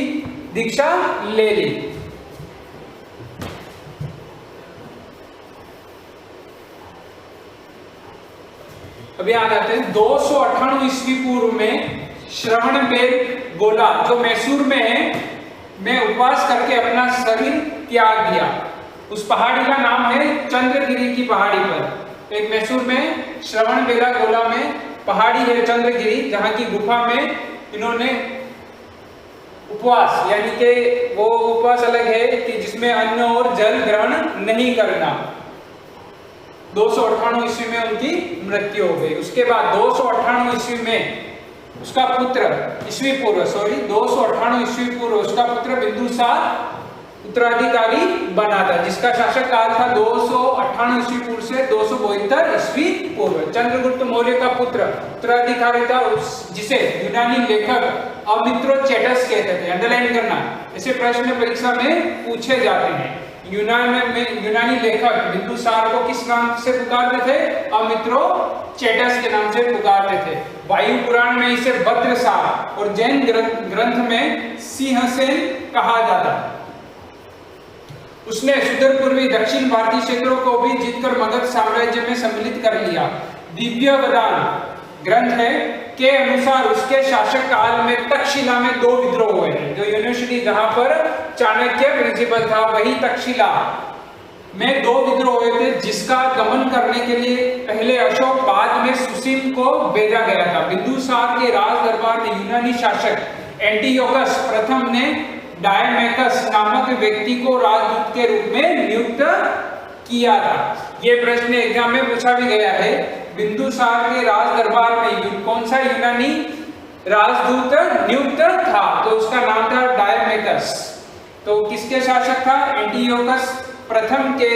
S5: दीक्षा ले ली। अभी आ जाते हैं 298 ईस्वी पूर्व में श्रवणबेलगोला, जो मैसूर में है, में उपवास करके अपना शरीर त्याग दिया। उस पहाड़ी का नाम है चंद्रगिरी की पहाड़ी पर। एक मैसूर में श्रवणबेलगोला में पहाड़ी है चंद्रगिरी, जहां की गुफा में इन्होंने उपवास, यानी कि वो उपवास अलग है कि जिसमें अन्न और जल ग्रहण नहीं करना। 298 ईस्वी में उनकी मृत्यु हो गई। उसके बाद 298 ईस्वी में उसका पुत्र 298 ईस्वी पूर्व उसका पुत्र बिंदुसार उत्तराधिकारी बना था, जिसका शासक काल था 298 ईस्वी पूर्व से 272 ईस्वी पूर्व। चंद्रगुप्त मौर्य का पुत्र उत्तराधिकारी था, जिसे यूनानी लेखक अमित्रोचेटस कहते थे। अंडरलाइन करना, ऐसे प्रश्न परीक्षा में पूछे जाते हैं। यूनानी लेखक बिंदुसार को किस नाम से पुकारते थे? अमित्रोचेटस के नाम से पुकारते थे। वायु पुराण में इसे भद्रसार और जैन ग्रंथ में सिंहसेन कहा जाता है। उसने सुदूर पूर्वी दक्षिण भारतीय क्षेत्रों को भी जीतकर मगध साम्राज्य में सम्मिलित कर लिया। दिव्य वदान ग्रंथ है के अनुसार उसके शासक काल में तक्षशिला में 2 विद्रोह हुए हैं। जो यूनिवर्सिटी जहां पर चाणक्य प्रिंसिपल था, वही तक्षशिला में 2 विद्रोह हुए थे, जिसका दमन करने के लिए पहले अशोक, बाद में सुसीम को भेजा गया था। बिंदुसार के राज दरबार में यूनानी शासक एंटियोकस प्रथम ने डायमेकस नामक व्यक्ति को राजदूत के रूप में नियुक्त किया था। ये प्रश्न एग्जाम में पूछा भी गया है। बिंदुसार के राज दरबार में कौन सा यूनानी राजदूत नियुक्त था? तो उसका नाम था डायमेकस। तो किसके शासक था? एंटियोकस प्रथम के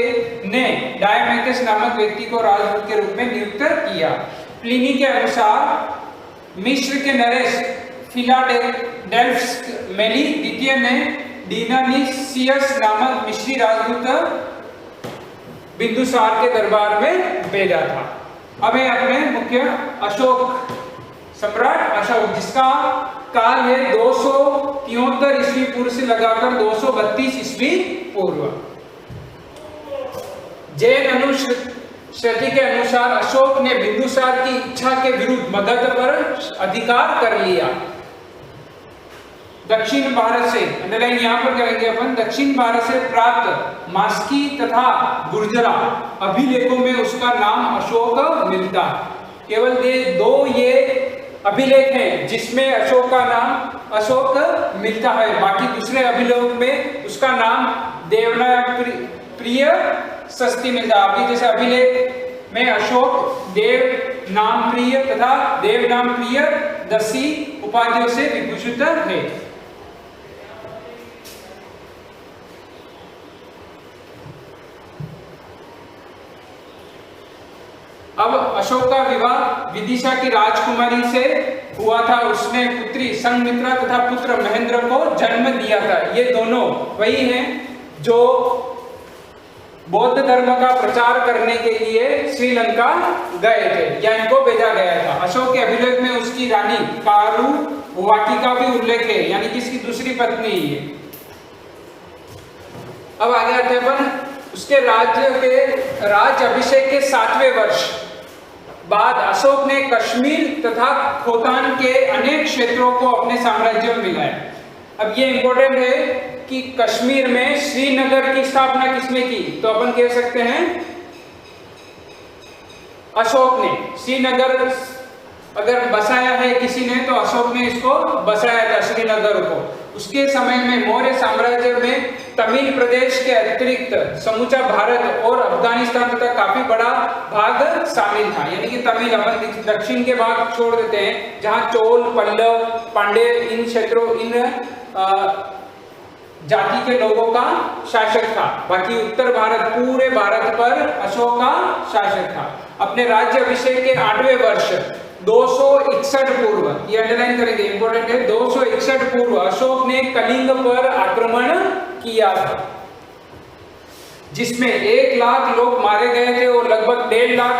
S5: ने डायमेकस नामक व्यक्ति को राजदूत के रूप में नियुक्त किया। प्लिनी के अनुसार मिस्र के नरेश फिलाडेल्फस मेली द्वितीय ने डिनानिसियस नामक मिस्री राजदूत बिंदुसार के दरबार में भेजा था। अब है अपने मुख्य अशोक, सम्राट अशोक, जिसका काल है 273 ईस्वी पूर्व से लगाकर 232 ईस्वी पूर्व। जैन अनुश्रुति के अनुसार अशोक ने बिंदुसार की इच्छा के विरुद्ध मगध पर अधिकार कर लिया। दक्षिण भारत से, अंडरलाइन यहाँ पर करेंगे अपन, दक्षिण भारत से प्राप्त मास्की तथा गुर्जरा अभिलेखों में उसका नाम अशोक मिलता है। केवल ये अभिलेख हैं जिसमें अशोक का नाम अशोक मिलता है। बाकी दूसरे अभिलेख में उसका नाम देवनाप्रिय सस्ती मिलता है। अभी जैसे अभिलेख में अशोक देव नाम प्रिय तथा देव नाम प्रिय दसी उपाधियों से विभूषित है। अब अशोक का विवाह विदिशा की राजकुमारी से हुआ था। उसने पुत्री संघमित्रा तथा पुत्र महेंद्र को जन्म दिया था। ये दोनों वही हैं जो बौद्ध धर्म का प्रचार करने के लिए श्रीलंका गए थे, या इनको भेजा गया था। अशोक के अभिलेख में उसकी रानी कारुवाकी का भी उल्लेख है, यानी कि इसकी दूसरी पत्नी ही है। अब आगे आते हैं अपन, उसके राज अभिषेक के 7वें वर्ष बाद अशोक ने कश्मीर तथा खोतान के अनेक क्षेत्रों को अपने साम्राज्य में मिलाया। अब ये इंपॉर्टेंट है कि कश्मीर में श्रीनगर की स्थापना किसने की? तो अपन कह सकते हैं अशोक ने। श्रीनगर अगर बसाया है किसी ने तो अशोक ने इसको बसाया था श्रीनगर को। उसके समय में मौर्य साम्राज्य में तमिल प्रदेश के अतिरिक्त समूचा भारत और अफगानिस्तान तथा काफी बड़ा भाग शामिल था। यानी कि तमिल अपन दक्षिण के भाग छोड़ देते हैं, जहां चोल, पल्लव, पांडे इन क्षेत्रों इन जाति के लोगों का शासक था। बाकी उत्तर भारत, पूरे भारत पर अशोक का शासक था। अपने राज्य अभिषेक के 8वें वर्ष 261 पूर्व, ये अंडरलाइन करेंगे, इंपॉर्टेंट है, 261 पूर्व अशोक ने कलिंग पर आक्रमण किया था, जिसमें 1 लाख लोग मारे गए थे और लगभग 1.5 लाख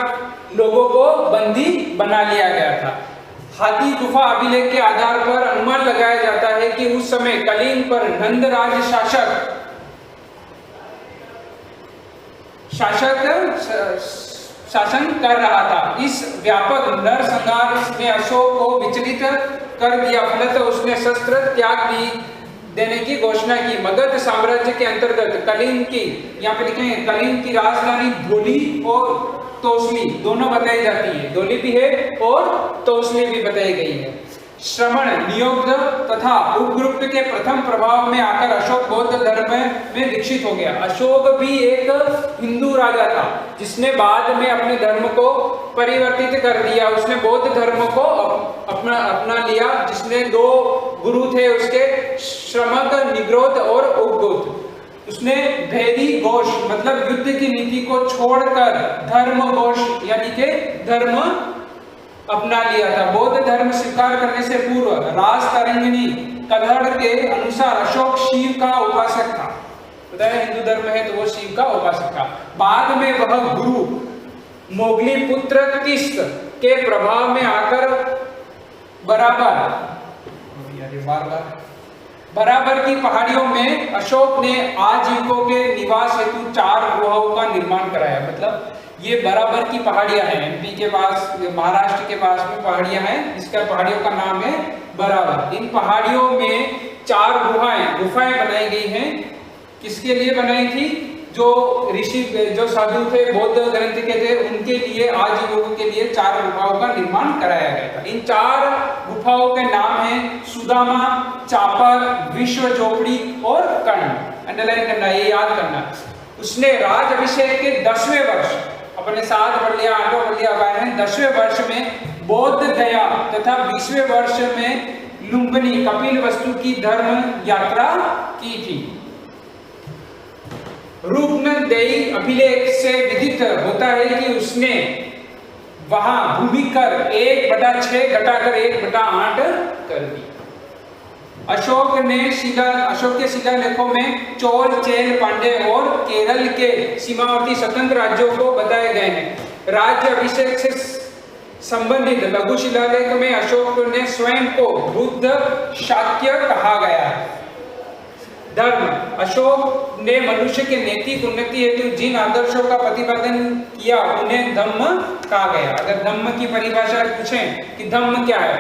S5: लोगों को बंदी बना लिया गया था। हाथी गुफा अभिलेख के आधार पर अनुमान लगाया जाता है कि उस समय कलिंग पर नंदराज शासन कर रहा था। इस व्यापक नरसंहार ने अशोक को विचलित कर दिया, फलतः उसने शस्त्र त्याग देने की घोषणा की। मगध साम्राज्य के अंतर्गत कलिंग की, यहाँ पे लिखे हैं, कलिंग की राजधानी धोली और तोसली दोनों बताई जाती है, धोली भी है और तोसली भी बताई गई है। श्रवण, नियोग तथा उपगुप्त के प्रथम प्रभाव में आकर अशोक बौद्ध धर्म में दीक्षित हो गया। अशोक भी एक हिंदू राजा था जिसने बाद में अपने धर्म को परिवर्तित कर दिया। उसने बौद्ध धर्म को अपना लिया, जिसने 2 गुरु थे उसके, श्रमक, निग्रोध और उपगुप्त। उसने भैरी घोष मतलब युद्ध की नीति को छोड़कर धर्म घोष यानी के धर्म अपना लिया था। बौद्ध धर्म स्वीकार करने से पूर्व राजतरंगिणी कलहड़ के अनुसार अशोक शिव का उपासक था। पता है हिंदू धर्म है तो वो शिव का उपासक था। बाद में वह गुरु मोगली पुत्र तिस्त के प्रभाव में आकर बराबर की पहाड़ियों में अशोक ने आजीविकों के निवास हेतु 4 गुहाओं का निर्माण कराया। मतलब ये बराबर की पहाड़ियां हैं, एमपी के पास, महाराष्ट्र के पास में पहाड़ियां हैं, इसका पहाड़ियों का नाम है बराबर। इन पहाड़ियों में 4 गुफाएं बनाई गई हैं। किसके लिए बनाई थी? जो ऋषि, जो साधु थे, बौद्ध ग्रंथ के थे, उनके लिए, आजीविकों के लिए 4 गुफाओं का निर्माण कराया गया था। इन 4 गुफाओं के नाम हैं सुदामा, चापर, विश्व झोपड़ी और कर्ण। अंडरलाइन करना, ये याद करना। उसने राज अभिषेक के 10वें वर्ष, अपने 7 पढ़ लिया, 8 पढ़ लिया, 10वें वर्ष में बौद्ध गया तथा 20वें वर्ष में लुम्बिनी कपिल वस्तु की धर्म यात्रा की थी। रूपनदेही अभिलेख से विदित होता है कि उसने वहां भूमि कर 1/6 घटाकर 1/8 कर दी। अशोक के शिलालेखों में चोल, चेल, पांडे और केरल के सीमावर्ती स्वतंत्र राज्यों को बताए गए हैं। राज्य अभिषेक से संबंधित लघु शिलालेख में अशोक ने स्वयं को बुद्ध शाक्य कहा गया है। धर्म, अशोक ने मनुष्य के नैतिक उन्नति हेतु जिन आदर्शों का प्रतिपादन किया उन्हें धम्म कहा गया। अगर धम्म की परिभाषा पूछें कि धम्म क्या है,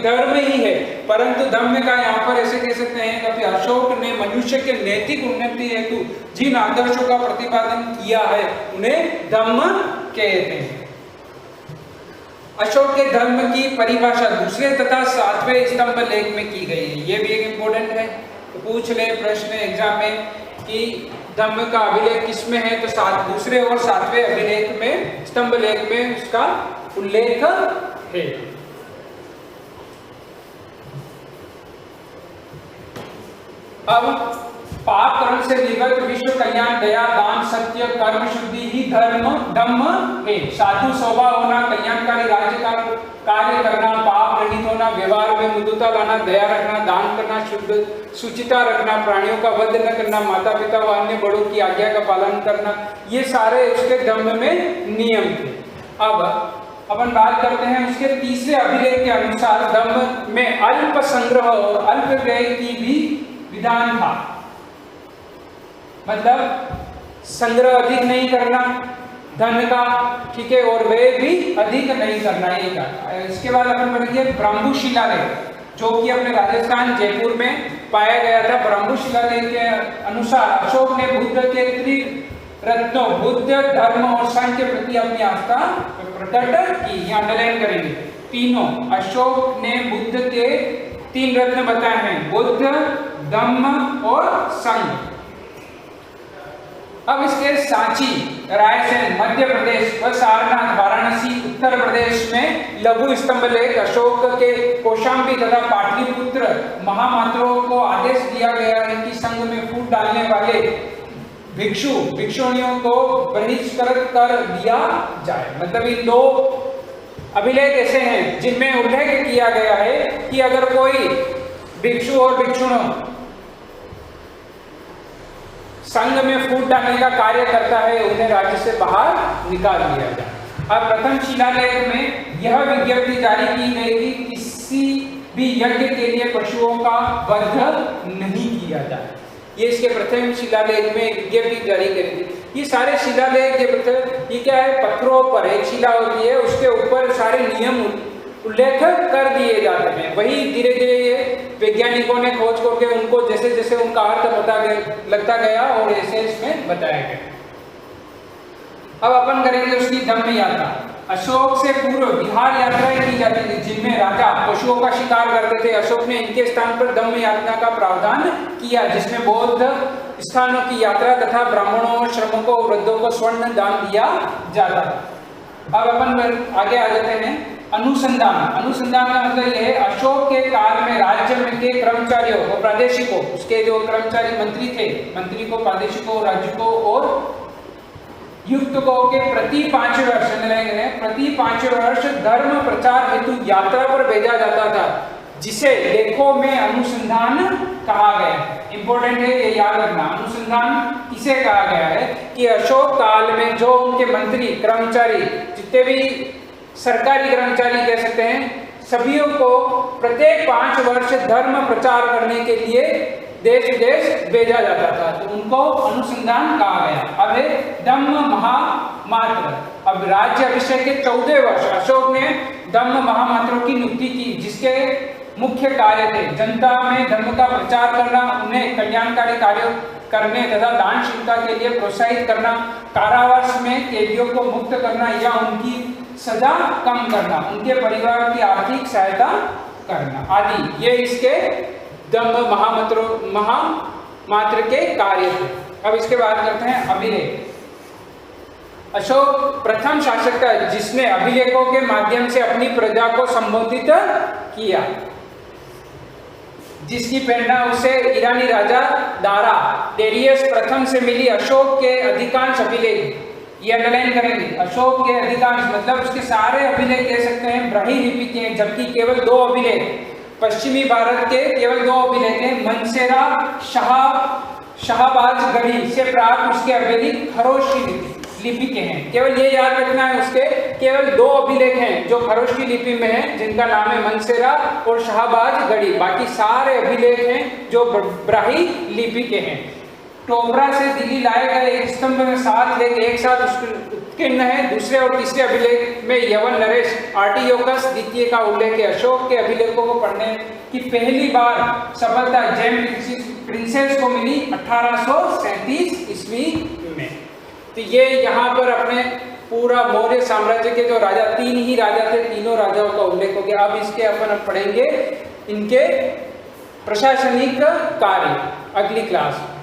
S5: धर्म ही है, परंतु धम्म का यहाँ पर ऐसे कह सकते हैं कि अशोक ने मनुष्य के नैतिक उन्नति हेतु जिन आदर्शों का प्रतिपादन किया है उन्हें धम्म कहते हैं। अशोक के धर्म की परिभाषा 2 तथा 7वें स्तंभ लेख में की गई है। ये भी एक इम्पोर्टेंट है, तो पूछ ले प्रश्न एग्जाम में कि धम्म का अभिलेख किसमें है, तो 2 और 7वें अभिलेख में, स्तंभ लेख में उसका उल्लेख है। अब पाप कर्म से निवृत्त विश्व कल्याण, दया, दान, सत्य, कर्म शुद्धि ही धम्म है। साधु स्वभाव होना, कल्याणकारी राज्य का कार्य करना, पाप रहित होना, व्यवहार में मृदुता लाना, दया रखना, दान करना, शुचिता रखना, प्राणियों का वध न करना, माता पिता व अन्य बड़ों की आज्ञा का पालन करना, ये सारे उसके धम्म में नियम थे। अब अपन बात करते हैं उसके 3रे अभिलेख के अनुसार धम्म में अल्प संग्रह और अल्प व्यय की भी विधान था। मतलब संग्रह अधिक नहीं करना धन का, ठीक है, और व्यय भी अधिक नहीं करना, ये का। इसके बाद अपन पढ़ेंगे ब्रह्मु शिलालेख, जो कि अपने राजस्थान जयपुर में पाया गया था। ब्रह्मु शिलालेख के अनुसार अशोक ने बुद्ध के त्रिरत्नों, बुद्ध, धर्म और संघ के प्रति अपनी आस्था प्रकट की। यहाँ अंडरलाइन करेंगे, तीनों अशोक ने बुद्ध के 3 रत्न बताए हैं, बुद्ध, धम्म और संघ। अब इसके सांची, रायसेन मध्य प्रदेश व सारनाथ वाराणसी उत्तर प्रदेश में लघु स्तंभ लेख अशोक के कौशाम्बी तथा पाटलिपुत्र महामात्रों को आदेश दिया गया है कि संघ में फूट डालने वाले भिक्षुणियों को बहिष्कृत कर दिया जाए। मतलब ये 2 अभिलेख ऐसे हैं जिनमें उल्लेख किया गया है कि अगर कोई भिक्षु और भिक्षुण संघ में फूट डालने का कार्य करता है उन्हें राज्य से बाहर निकाल दिया जाए। अब प्रथम शिलालेख में यह विज्ञप्ति जारी की गई कि किसी भी यज्ञ के लिए पशुओं का वध नहीं किया जाए। ये इसके प्रथम शिलालेख में विज्ञप्ति जारी करी थी। ये सारे शिलालेख ये क्या है, पत्थरों पर एक शिला होती है, उसके ऊपर सारे नियम उल्लेख कर दिए जाते हैं। वही धीरे धीरे ये वैज्ञानिकों ने खोज करके उनको जैसे जैसे उनका अर्थ लगता गया और ऐसे इसमें बताया गया। अब अपन करेंगे उसकी धम्म यात्रा। अशोक से पूर्व बिहार यात्राएं की जाती थी जिनमें राजा पशुओं का शिकार करते थे। अशोक ने इनके स्थान पर धम्म यात्रा का प्रावधान किया जिसमें बौद्ध स्थानों की यात्रा तथा ब्राह्मणों, श्रमिकों, वृद्धों को स्वर्ण दान दिया जाता था। अब अपन आगे आ जाते हैं। अनुसंधान का मतलब यह है अशोक के काल में राज्य में के कर्मचारियों को, प्रादेशिकों, उसके जो कर्मचारी मंत्री थे, मंत्री को, प्रादेशिकों, राज्य को और युक्तकों के प्रति 5 वर्ष धर्म प्रचार हेतु यात्रा पर भेजा जाता था जिसे लेखों में अनुसंधान कहा गया है। इंपॉर्टेंट है ये याद रखना। अनुसंधान किसे कहा गया है कि अशोक काल में जो उनके मंत्री, कर्मचारी, जितने भी सरकारी कर्मचारी कह सकते हैं, सभी को प्रत्येक 5 वर्ष धर्म प्रचार करने के लिए देश विदेश भेजा जाता था, तो उनको अनुसंधान कहा गया। अब है धम्म महामात्र। अब राज्य अभिषेक के 14वें वर्ष अशोक ने धम्म महामात्रों की नियुक्ति की जिसके मुख्य कार्य थे जनता में धर्म का प्रचार करना, उन्हें कल्याणकारी कार्य करने तथा दानशीलता के लिए प्रोत्साहित करना, कारावास में कैदियों को मुक्त करना या उनकी सजा कम करना, उनके परिवार की आर्थिक सहायता करना आदि, ये इसके धम्म महामात्र के कार्य थे। अब इसके बाद करते हैं अभिलेख। अशोक प्रथम शासक था जिसने अभिलेखों के माध्यम से अपनी प्रजा को संबोधित किया, जिसकी प्रेरणा उसे ईरानी राजा दारा डेरियस प्रथम से मिली। अशोक के अधिकांश अभिलेख, ये अंडरलाइन करेंगे, अशोक के अधिकांश मतलब उसके सारे अभिलेख कह सकते हैं ब्राह्मी लिपि के हैं, जबकि केवल 2 अभिलेख पश्चिमी भारत के केवल 2 अभिलेख हैं। मनसेरा शाहबाजगढ़ी से प्राप्त उसके अभिलेख खरोष्टी लिपि के हैं। केवल ये याद रखना है, उसके केवल 2 अभिलेख हैं जो खरोष्टी लिपि में हैं, जिनका नाम है मनसेरा और शाहबाजगढ़ी। बाकी सारे अभिलेख हैं जो ब्राह्मी लिपि के हैं। टोबरा से दिल्ली लाए गए एक स्तंभ में 7 लेख एक साथ उत्कीर्ण है। दूसरे और तीसरे अभिलेख में यवन नरेश आर्टियोकस द्वितीय का उल्लेख है। अशोक के अभिलेखों को पढ़ने की पहली बार सफलता जेम प्रिंसेस को मिली 1837 ईस्वी में। तो ये यहाँ पर अपने पूरा मौर्य साम्राज्य के जो राजा, 3 ही राजा थे, तीनों राजाओं का उल्लेख हो गया। अब इसके अपन पढ़ेंगे इनके प्रशासनिक कार्य अगली क्लास में।